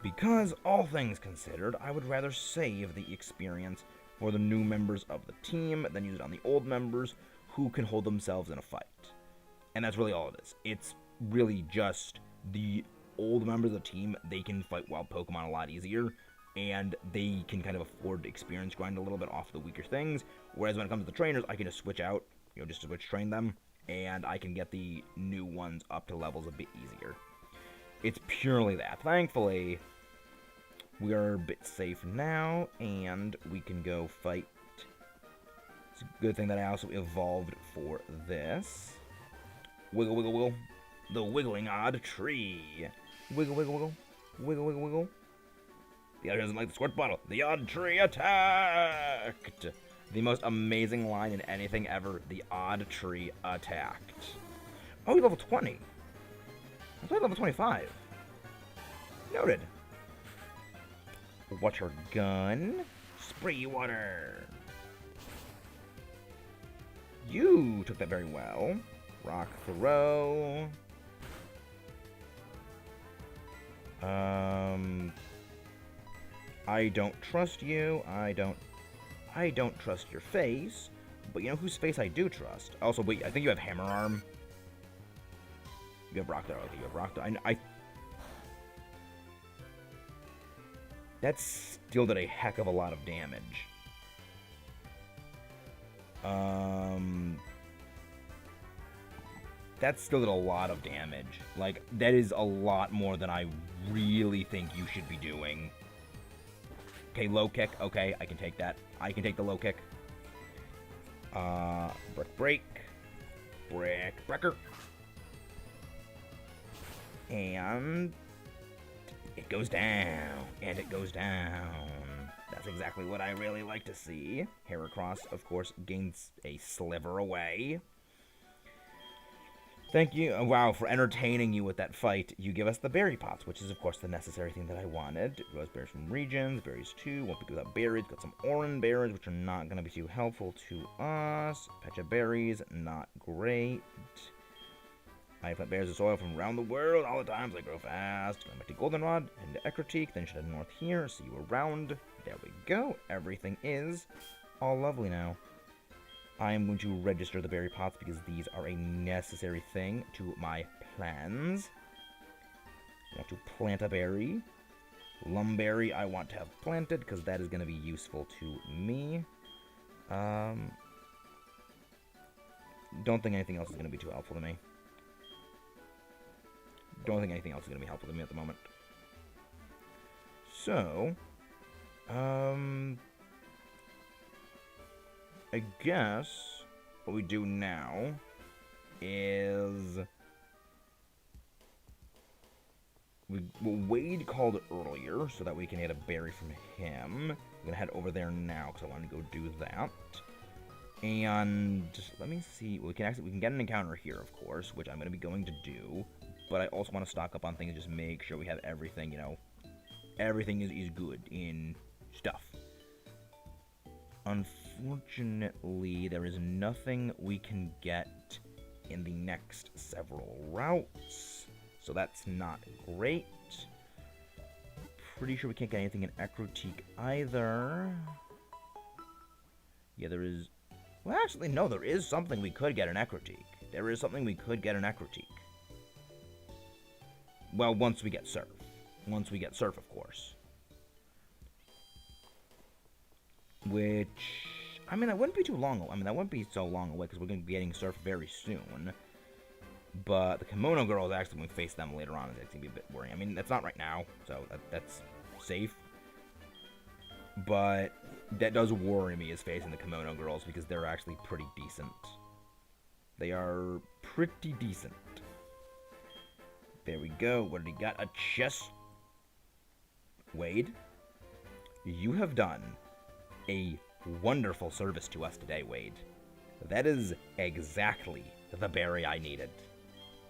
Speaker 1: because all things considered, I would rather save the experience for the new members of the team than use it on the old members who can hold themselves in a fight. And that's really all it is. It's really just the old members of the team, they can fight wild Pokemon a lot easier, and they can kind of afford to experience grind a little bit off the weaker things, whereas when it comes to the trainers, I can just switch out, just to switch train them, and I can get the new ones up to levels a bit easier. It's purely that. Thankfully, we are a bit safe now, and we can go fight. It's a good thing that I also evolved for this. Wiggle, wiggle, wiggle. The wiggling odd tree. Wiggle, wiggle, wiggle. Wiggle, wiggle, wiggle. The other doesn't like the squirt bottle. The odd tree attacked. The most amazing line in anything ever. The odd tree attacked. Oh, he's level 20. I played level 25. Noted. Water gun. Spree water. You took that very well. Rock throw. I don't trust you. I don't trust your face. But you know whose face I do trust? Also, wait, I think you have Hammer Arm. You have Rock Throw. Okay, you have Rock Throw. That still did a heck of a lot of damage. That still did a lot of damage. Like, that is a lot more than I really think you should be doing. Okay, low kick. Okay, I can take that. I can take the low kick. Brick break. Brick breaker. And it goes down, and it goes down. That's exactly what I really like to see. Heracross, of course, gains a sliver away. Thank you, wow, for entertaining you with that fight. You give us the berry pots, which is, of course, the necessary thing that I wanted. Rose berries from regions, berries too. Won't be good without berries. Got some orange berries, which are not going to be too helpful to us. Pecha berries, not great. I plant berries of soil from around the world all the time, so they grow fast. Going back to Goldenrod, and to Ecruteak, then should head north here, see you around. There we go. Everything is all lovely now. I am going to register the berry pots because these are a necessary thing to my plans. I want to plant a berry. Lumberry I want to have planted because that is going to be useful to me. Don't think anything else is going to be too helpful to me. Don't think anything else is going to be helpful to me at the moment. So, I guess what we do now is Wade called earlier so that we can get a berry from him. I'm gonna head over there now because I want to go do that. And just let me see. We can get an encounter here, of course, which I'm gonna be going to do. But I also want to stock up on things and just make sure we have everything. You know, everything is good in stuff. Unfortunately, there is nothing we can get in the next several routes, so that's not great. Pretty sure we can't get anything in Ecruteak either. Yeah, there is... Well, actually, no, there is something we could get in Ecruteak. There is something we could get in Ecruteak. Well, once we get Surf. Once we get Surf, of course. Which, I mean, that wouldn't be too long away. I mean, that wouldn't be so long away because we're going to be getting Surf very soon. But the Kimono Girls, actually, when we face them later on, it's going to be a bit worrying. I mean, that's not right now, so that's safe. But that does worry me, is facing the Kimono Girls, because they're actually pretty decent. They are pretty decent. There we go. What did he got? A chest. Wade, you have done a wonderful service to us today, Wade. That is exactly the berry I needed.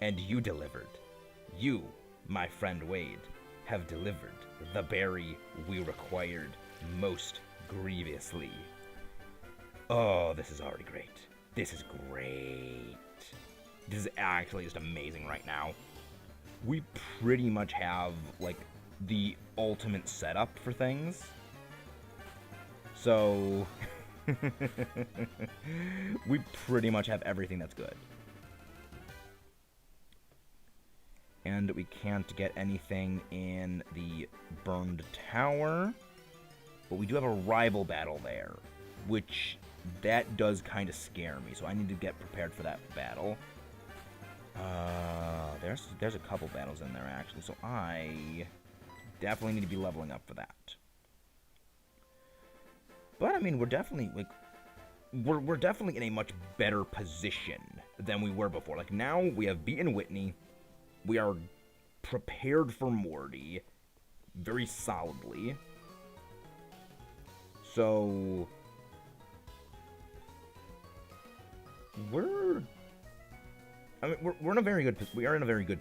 Speaker 1: And you delivered. You, my friend Wade, have delivered the berry we required most grievously. Oh, this is already great. This is great. This is actually just amazing right now. We pretty much have, like, the ultimate setup for things. So, we pretty much have everything that's good. And we can't get anything in the burned tower. But we do have a rival battle there, which that does kind of scare me. So I need to get prepared for that battle. There's a couple battles in there, actually. So I definitely need to be leveling up for that. But I mean, we're definitely like we're definitely in a much better position than we were before. Like, now we have beaten Whitney. We are prepared for Morty very solidly. So we're in a very good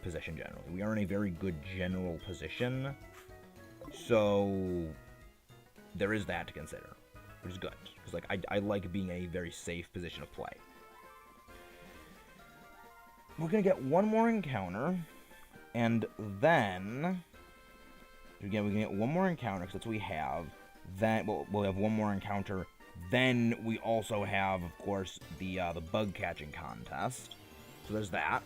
Speaker 1: position generally. We are in a very good general position. So there is that to consider, which is good, because like I like being in a very safe position of play. We're gonna get one more encounter, and then again we can get one more encounter because that's what we have. Then we'll have one more encounter. Then we also have, of course, the bug catching contest. So there's that.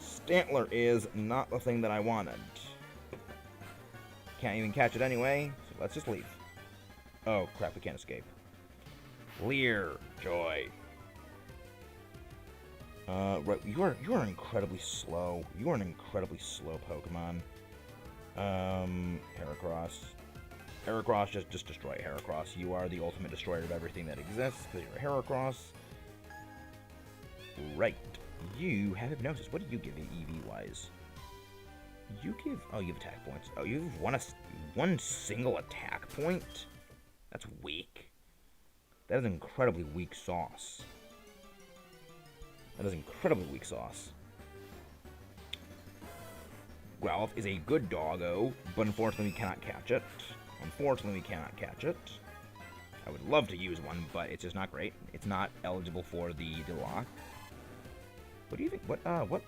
Speaker 1: Stantler is not the thing that I wanted. Can't even catch it anyway, so let's just leave. Oh crap, we can't escape. Leer, Joy. Right, you are incredibly slow. You are an incredibly slow Pokemon. Heracross. Heracross, just destroy Heracross. You are the ultimate destroyer of everything that exists, because you're a Heracross. Right. You have hypnosis. What do you give EV-wise? You give... Oh, you have attack points. Oh, you have one single attack point? That's weak. That is incredibly weak sauce. That is incredibly weak sauce. Growlithe is a good doggo, but unfortunately we cannot catch it. Unfortunately, we cannot catch it. I would love to use one, but it's just not great. It's not eligible for the lock. What do you think? What IVs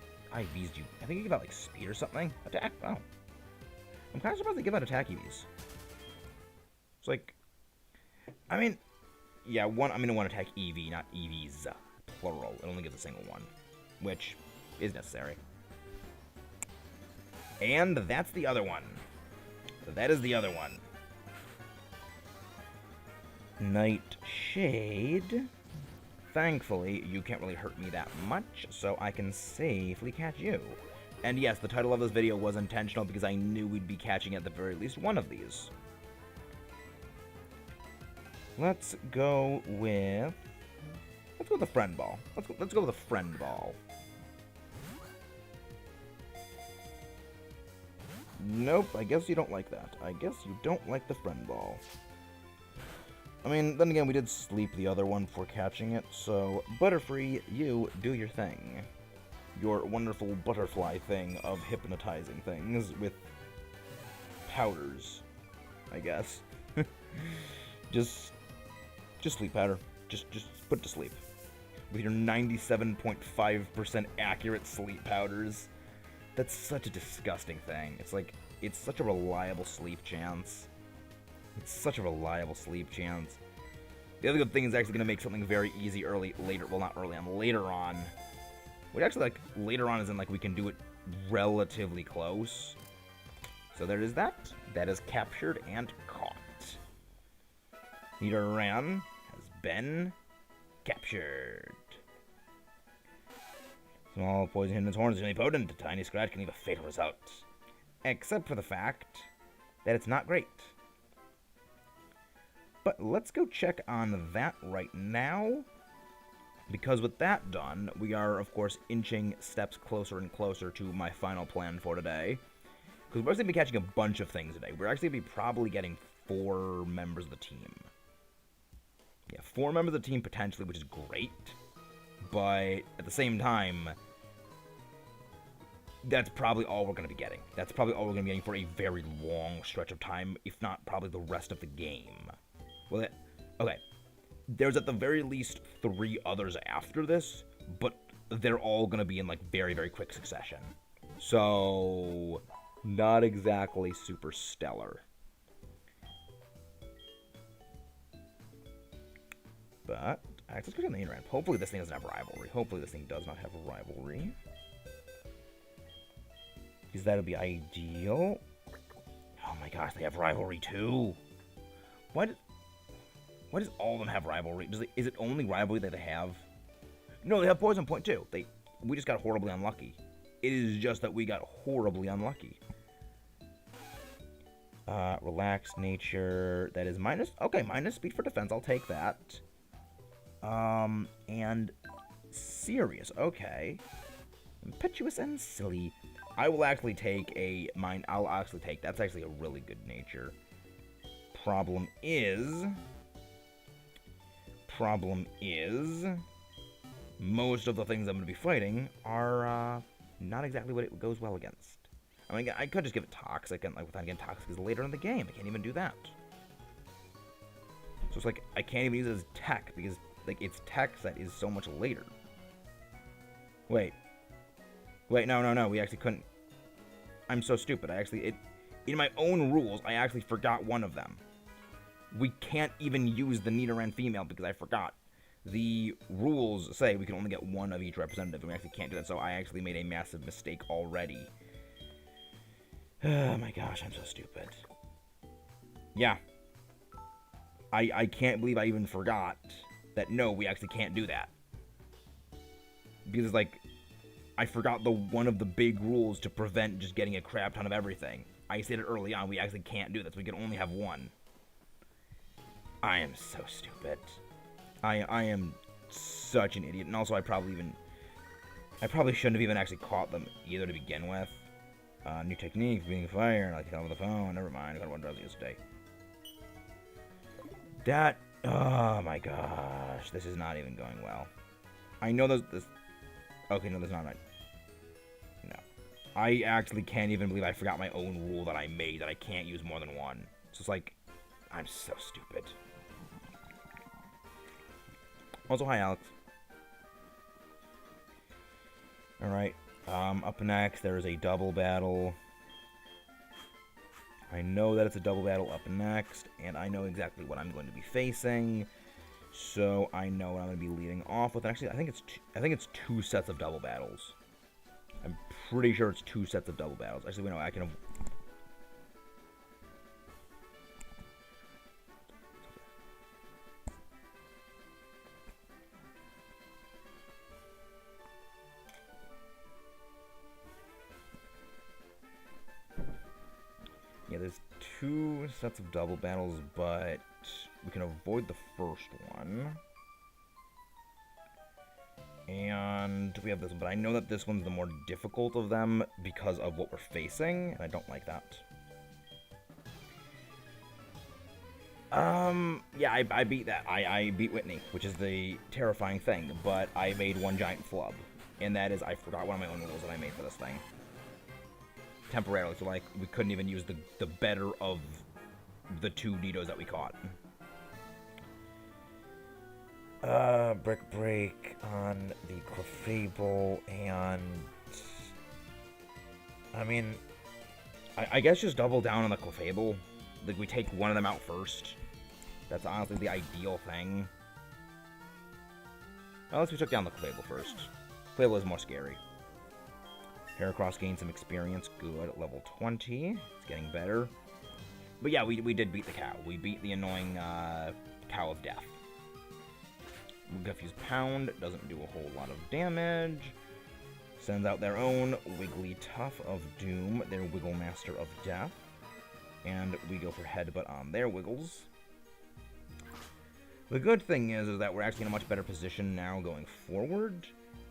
Speaker 1: do you... I think you give out, like, speed or something? Attack? Oh. I'm kind of surprised they give out attack EVs. It's like... I mean... Yeah, I'm going to want attack EV, not EVs. Plural. It only gives a single one. Which is necessary. And that's the other one. That is the other one. Nightshade. Thankfully, you can't really hurt me that much, so I can safely catch you. And yes, the title of this video was intentional because I knew we'd be catching at the very least one of these. Let's go with the friend ball. Let's go with the friend ball. Nope, I guess you don't like that. I guess you don't like the friend ball. I mean, then again, we did sleep the other one for catching it, so Butterfree, you do your thing. Your wonderful butterfly thing of hypnotizing things with powders, I guess. Just sleep powder. Just put it to sleep. With your 97.5% accurate sleep powders. That's such a disgusting thing. It's like, it's such a reliable sleep chance. It's such a reliable sleep chance. The other good thing is actually going to make something very easy later on. Which actually, like, later on is in, like, we can do it relatively close. So there is that. That is captured and caught. Nidoran has been captured. Small poison in its horns is really potent. A tiny scratch can leave a fatal result. Except for the fact that it's not great. But let's go check on that right now. Because with that done, we are, of course, inching steps closer and closer to my final plan for today. Because we're actually going to be catching a bunch of things today. We're actually going to be probably getting 4 members of the team. Yeah, 4 members of the team potentially, which is great. But at the same time, that's probably all we're going to be getting. That's probably all we're going to be getting for a very long stretch of time, if not probably the rest of the game. Well, okay. There's at the very least 3 others after this, but they're all going to be in, like, very, very quick succession. So, not exactly super stellar. But, let's click on the Nidoran. Hopefully this thing doesn't have rivalry. Hopefully this thing does not have a rivalry. Because that would be ideal. Oh my gosh, they have rivalry too. Why does all of them have rivalry? Is it only rivalry that they have? No, they have poison point too. We just got horribly unlucky. It is just that we got horribly unlucky. Relaxed nature. That is minus. Okay, minus speed for defense. I'll take that. And serious. Okay. Impetuous and silly. I will actually take I'll actually take. That's actually a really good nature. Problem is, most of the things I'm going to be fighting are not exactly what it goes well against. I mean, I could just give it Toxic, and without getting Toxic is later in the game. I can't even do that. So it's like, I can't even use it as tech, because, like, it's tech that is so much later. Wait, no, we actually couldn't. I'm so stupid. In my own rules, I actually forgot one of them. We can't even use the Nidoran female because I forgot. The rules say we can only get 1 of each representative, and we actually can't do that, so I actually made a massive mistake already. Oh my gosh, I'm so stupid. Yeah. I can't believe I even forgot that, no, we actually can't do that. Because, like, I forgot one of the big rules to prevent just getting a crap ton of everything. I said it early on, we actually can't do that, so we can only have 1. I am so stupid. I am such an idiot. And also, I probably even... I probably shouldn't have even actually caught them either to begin with. New technique, being fire, I like to call over the phone. Never mind, I got one drowsy yesterday. That, oh my gosh, this is not even going well. I know there's this. Okay, no, there's not. No, I actually can't even believe I forgot my own rule that I made that I can't use more than one. So it's like, I'm so stupid. Also, hi, Alex. All right. Up next, there is a double battle. I know that it's a double battle up next, and I know exactly what I'm going to be facing. So I know what I'm going to be leading off with. Actually, I think it's two sets of double battles. I'm pretty sure it's two sets of double battles. Actually, wait, no, I can. Yeah, there's two sets of double battles, but we can avoid the first one. And we have this one, but I know that this one's the more difficult of them because of what we're facing, and I don't like that. Yeah, I beat that. I beat Whitney, which is the terrifying thing, but I made one giant flub, and that is I forgot one of my own rules that I made for this thing. Temporarily, so like we couldn't even use the better of the two Nidos that we caught. Break on the Clefable, and I mean, I guess just double down on the Clefable. Like we take one of them out first. That's honestly the ideal thing. Unless we took down the Clefable first. Clefable is more scary. Heracross gained some experience, good, at level 20. It's getting better. But yeah, we did beat the cow. We beat the annoying cow of death. Guffy's Pound doesn't do a whole lot of damage. Sends out their own Wigglytuff of Doom, their Wiggle Master of Death. And we go for Headbutt on their Wiggles. The good thing is that we're actually in a much better position now going forward.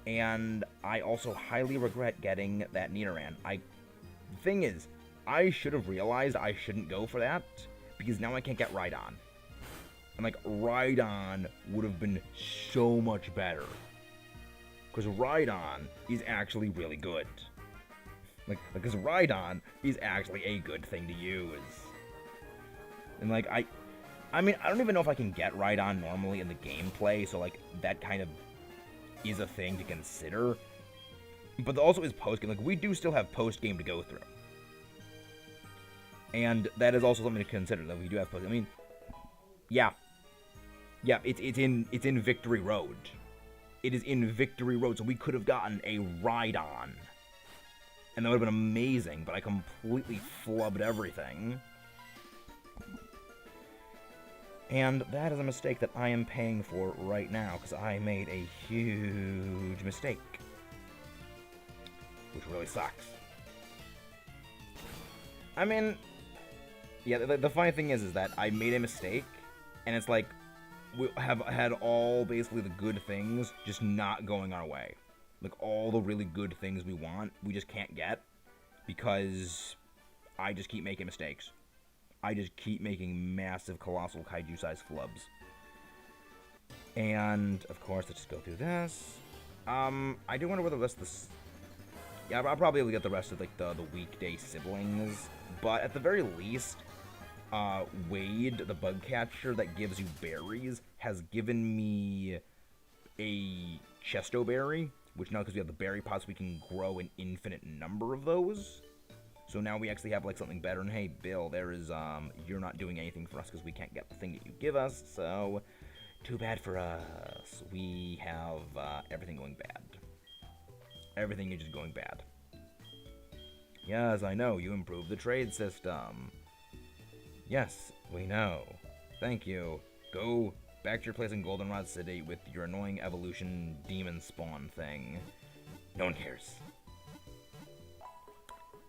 Speaker 1: And I also highly regret getting that Nidoran. The thing is, I should have realized I shouldn't go for that, because now I can't get Rhydon. And like, Rhydon would have been so much better. Because Rhydon is actually really good. Because Rhydon is actually a good thing to use. And like, I mean, I don't even know if I can get Rhydon normally in the gameplay, so like, that kind of is a thing to consider. But there also is post-game. Like, we do still have post-game to go through. And that is also something to consider, that we do have post-game. I mean, yeah. Yeah, it's in Victory Road. It is in Victory Road, so we could have gotten a Rhydon. And that would have been amazing, but I completely flubbed everything. And that is a mistake that I am paying for right now, because I made a huge mistake. Which really sucks. I mean, yeah, the funny thing is that I made a mistake, and it's like, we have had all basically the good things just not going our way. Like, all the really good things we want, we just can't get, because I just keep making mistakes. I just keep making massive, colossal kaiju-sized flubs. And, of course, let's just go through this. I do wonder where the rest of this... Yeah, I'll probably be able to get the rest of, like, the weekday siblings. But at the very least, Wade, the bug catcher that gives you berries, has given me a Chesto berry. Which now, because we have the berry pots, we can grow an infinite number of those. So now we actually have, like, something better. And hey, Bill, there is, you're not doing anything for us because we can't get the thing that you give us. So, too bad for us. We have, everything going bad. Everything is just going bad. Yes, I know, you improved the trade system. Yes, we know. Thank you. Go back to your place in Goldenrod City with your annoying evolution demon spawn thing. No one cares.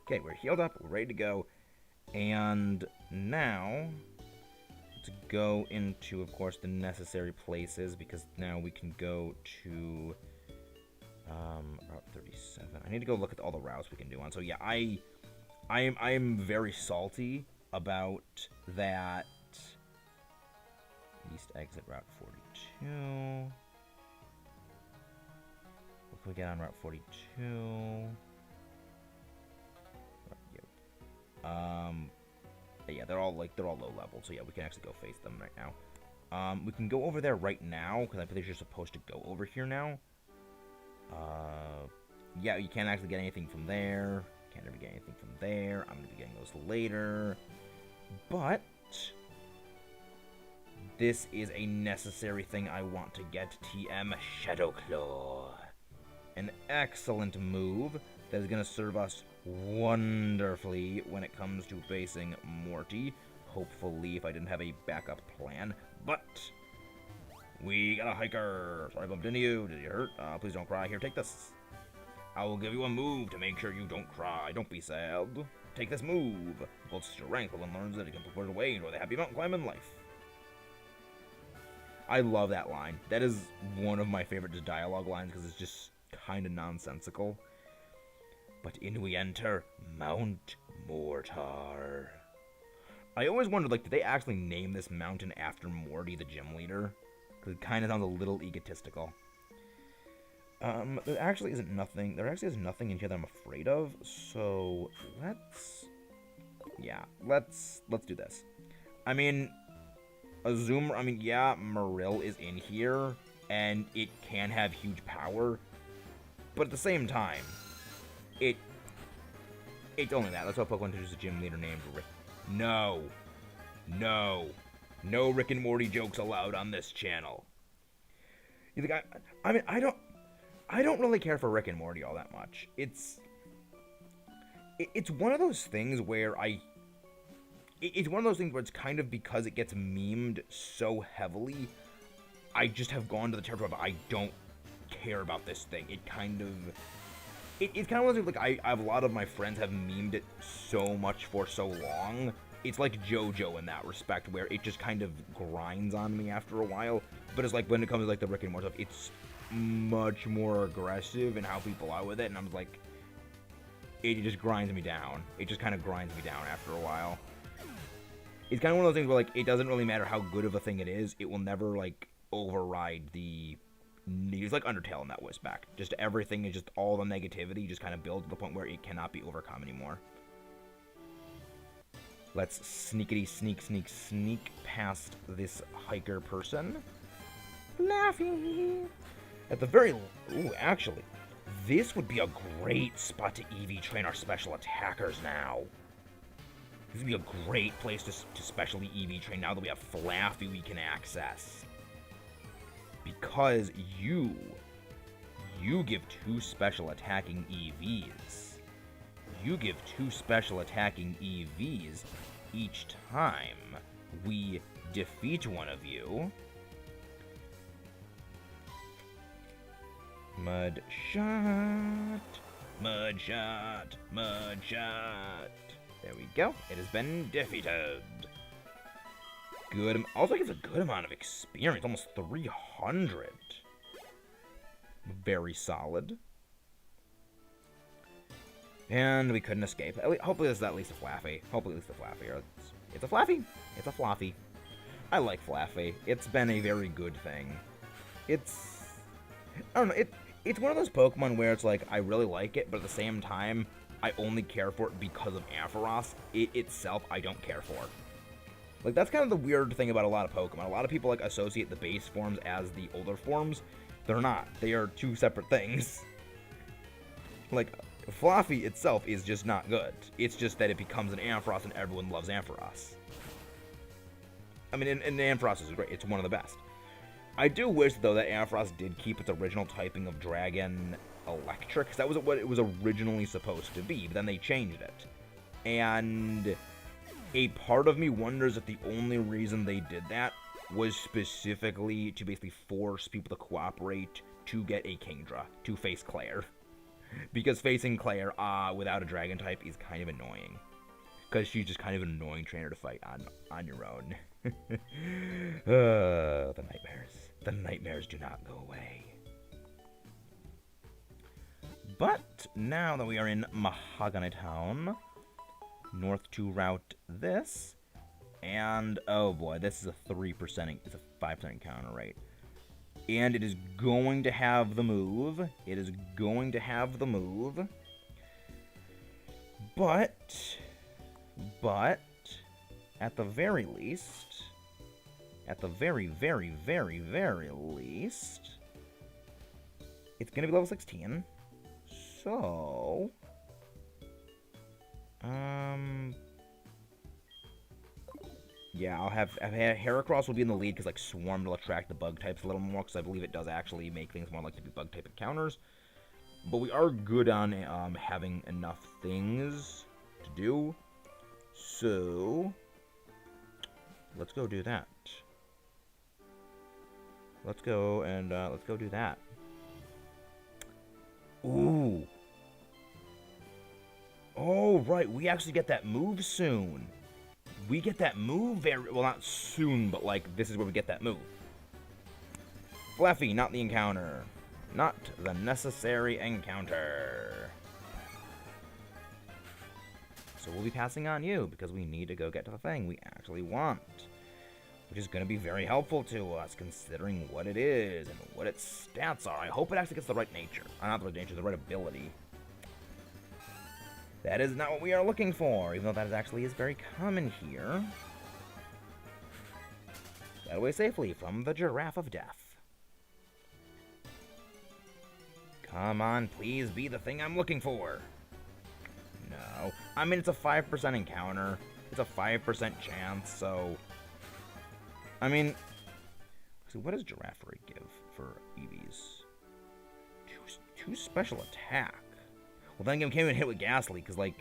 Speaker 1: Okay, we're healed up, we're ready to go, and now to go into, of course, the necessary places, because now we can go to Route 37. I need to go look at all the routes we can do on. So yeah, I'm very salty about that. East exit Route 42. What can we get on Route 42? Yeah, they're all low level, so yeah, we can actually go face them right now. We can go over there right now because I believe you're supposed to go over here now. Yeah, you can't actually get anything from there. Can't ever get anything from there. I'm gonna be getting those later, but this is a necessary thing I want to get. TM Shadow Claw, an excellent move that is gonna serve us wonderfully when it comes to facing Morty. Hopefully, if I didn't have a backup plan. But we got a hiker. Sorry I bumped into you. Did you hurt? Please don't cry. Here, take this. I will give you a move to make sure you don't cry. Don't be sad. Take this move. Builds strength and learns that it can put away into the happy mountain climbing life. I love that line. That is one of my favorite dialogue lines because it's just kind of nonsensical. But in we enter Mount Mortar. I always wondered, like, did they actually name this mountain after Morty, the gym leader? Because it kind of sounds a little egotistical. There actually isn't nothing. There actually is nothing in here that I'm afraid of. So let's do this. I mean, yeah, Marill is in here, and it can have huge power, but at the same time, it's only that. That's why Pokemon introduced a gym leader named Rick. No Rick and Morty jokes allowed on this channel. You think I don't really care for Rick and Morty all that much. It's one of those things where it's kind of because it gets memed so heavily, I just have gone to the territory of I don't care about this thing. It's kind of one of those things, like, I have a lot of my friends have memed it so much for so long. It's like JoJo in that respect, where it just kind of grinds on me after a while. But it's like when it comes to like the Rick and Morty stuff, it's much more aggressive in how people are with it, and I'm like, it just grinds me down. It just kind of grinds me down after a while. It's kind of one of those things where, like, it doesn't really matter how good of a thing it is. It will never, like, override the... It's like Undertale in that respect. Just everything is just all the negativity just kind of builds to the point where it cannot be overcome anymore. Let's sneak past this hiker person. Laughing. At the very... Ooh, actually, this would be a great spot to EV train our special attackers now. This would be a great place to specially EV train now that we have Flaffy we can access. Because you give 2 special attacking EVs. You give 2 special attacking EVs each time we defeat one of you. Mud shot. There we go. It has been defeated. Good. Also gives a good amount of experience. Almost 300. Very solid. And we couldn't escape. Hopefully this is at least a Flaffy. It's a Flaffy. It's a Fluffy. I like Flaffy. It's been a very good thing. I don't know. It's one of those Pokemon where it's like, I really like it, but at the same time, I only care for it because of Ampharos. It itself, I don't care for. Like, that's kind of the weird thing about a lot of Pokemon. A lot of people, like, associate the base forms as the older forms. They're not. They are 2 separate things. Like, Fluffy itself is just not good. It's just that it becomes an Ampharos and everyone loves Ampharos. I mean, and Ampharos is great. It's one of the best. I do wish, though, that Ampharos did keep its original typing of Dragon Electric, because that was what it was originally supposed to be, but then they changed it. And a part of me wonders if the only reason they did that was specifically to basically force people to cooperate to get a Kingdra, to face Claire. Because facing Claire without a Dragon type is kind of annoying. Because she's just kind of an annoying trainer to fight on your own. The nightmares. The nightmares do not go away. But now that we are in Mahogany Town, north to route this, and oh boy, this is a 3%, it's a 5% encounter rate. And it is going to have the move. It is going to have the move. But, at the very least, at the very least, it's going to be level 16. So, yeah, I'll have Heracross will be in the lead because like Swarm will attract the bug types a little more because I believe it does actually make things more likely to be bug type encounters. But we are good on having enough things to do, so let's go do that. Let's go do that. Ooh. Oh right, we actually get that move soon. We get that move very... Well, not soon, but, like, this is where we get that move. Fluffy, not the encounter. Not the necessary encounter. So we'll be passing on you, because we need to go get to the thing we actually want. Which is going to be very helpful to us, considering what it is and what its stats are. I hope it actually gets the right nature. Not the right nature, the right ability. That is not what we are looking for, even though that actually is very common here. Get away safely from the Giraffe of Death. Come on, please be the thing I'm looking for. No. I mean, it's a 5% encounter. It's a 5% chance, so... I mean... So what does Giraffe Ray give for EVs? Two special attack. Well, then we can't even hit with Ghastly, because, like,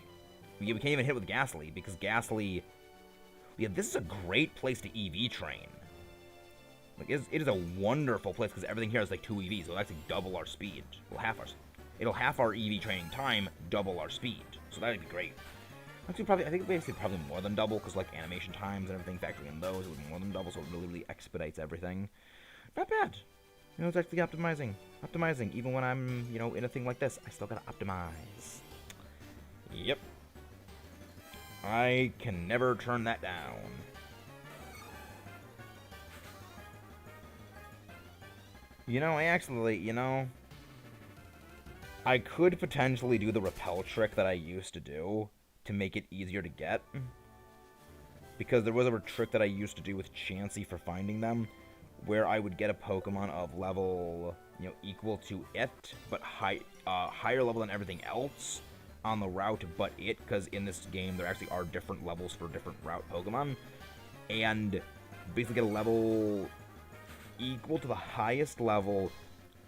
Speaker 1: we can't even hit with Ghastly, because Ghastly... Yeah, this is a great place to EV train. Like, it is a wonderful place, because everything here is, like, 2 EVs, so it'll actually double our speed. Well, it'll half our EV training time, double our speed. So that'd be great. Actually, I think basically probably more than double, because, like, animation times and everything, factoring in those, it would be more than double, so it really expedites everything. Not bad. You know, it's actually optimizing. Even when I'm, you know, in a thing like this, I still gotta optimize. Yep. I can never turn that down. You know, I could potentially do the repel trick that I used to do to make it easier to get. Because there was a trick that I used to do with Chansey for finding them, where I would get a Pokemon of level, you know, equal to it, but higher level than everything else on the route but it, because in this game there actually are different levels for different route Pokemon, and basically get a level equal to the highest level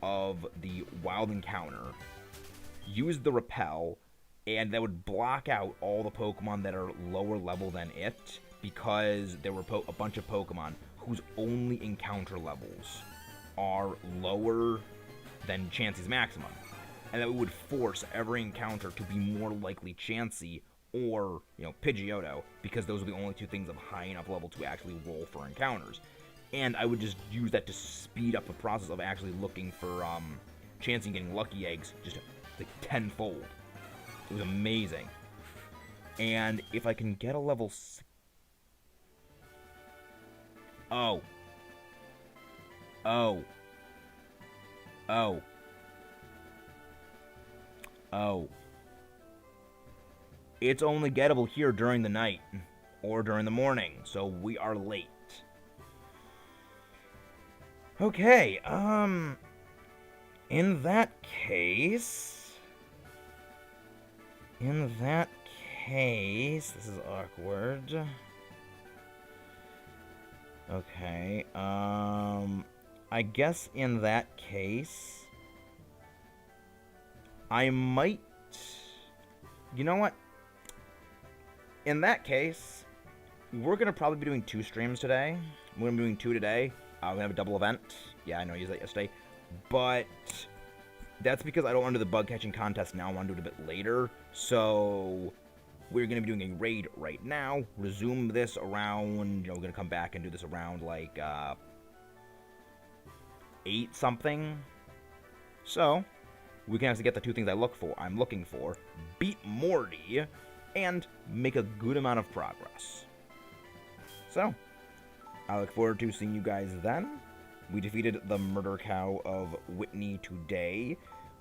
Speaker 1: of the wild encounter, use the repel, and that would block out all the Pokemon that are lower level than it, because there were a bunch of Pokemon whose only encounter levels are lower than Chansey's maximum. And that would force every encounter to be more likely Chansey or, you know, Pidgeotto, because those are the only 2 things of high enough level to actually roll for encounters. And I would just use that to speed up the process of actually looking for Chansey and getting lucky eggs just like tenfold. It was amazing. And if I can get a level 6... Oh. It's only gettable here during the night, or during the morning, so we are late. Okay, in that case, this is awkward. Okay, I guess in that case, I might... You know what? In that case, we're going to probably be doing 2 streams today. We're going to be doing 2 today. We're going to have a double event. Yeah, I know I used that yesterday. But that's because I don't want to do the bug catching contest now. I want to do it a bit later. So we're going to be doing a raid right now. Resume this around, you know, we're going to come back and do this around like 8 something. So we can actually get the two things I'm looking for, beat Morty, and make a good amount of progress. So, I look forward to seeing you guys then. We defeated the murder cow of Whitney today.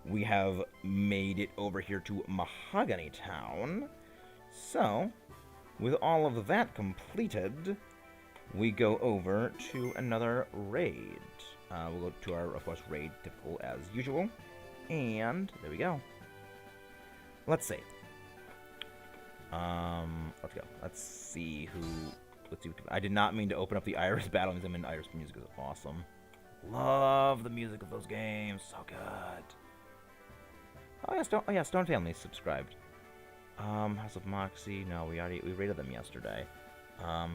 Speaker 1: We have made it over here to Mahogany Town. So, with all of that completed, we go over to another raid. We'll go to our, of course, raid, typical as usual. And there we go. Let's see. Let's go. Let's see who... Let's see. I did not mean to open up the Iris battle. I mean, Iris music is awesome. Love the music of those games. So good. Oh yeah, Stone Family subscribed. House of Moxie. No, we raided them yesterday.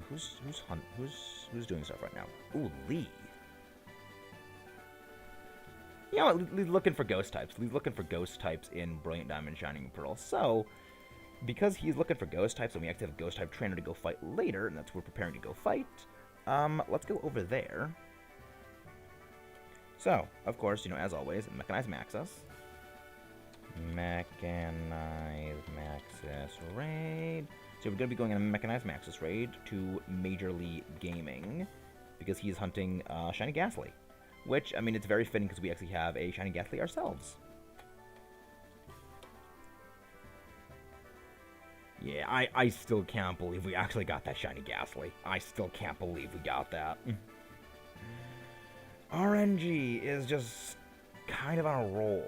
Speaker 1: Who's doing stuff right now? Ooh, Lee. You know what? Lee's looking for ghost types. Lee's looking for ghost types in Brilliant Diamond, Shining Pearl. So, because he's looking for ghost types, and we actually have a ghost type trainer to go fight later, and that's what we're preparing to go fight. Let's go over there. So, of course, as always, Mechanize Maxus. Mechanize Maxus raid. So we're going to be going on a Mechanize Maxus raid to Major League Gaming, because he is hunting Shiny Ghastly. Which, I mean, it's very fitting because we actually have a Shiny Ghastly ourselves. Yeah, I still can't believe we actually got that Shiny Ghastly. I still can't believe we got that. RNG is just kind of on a roll.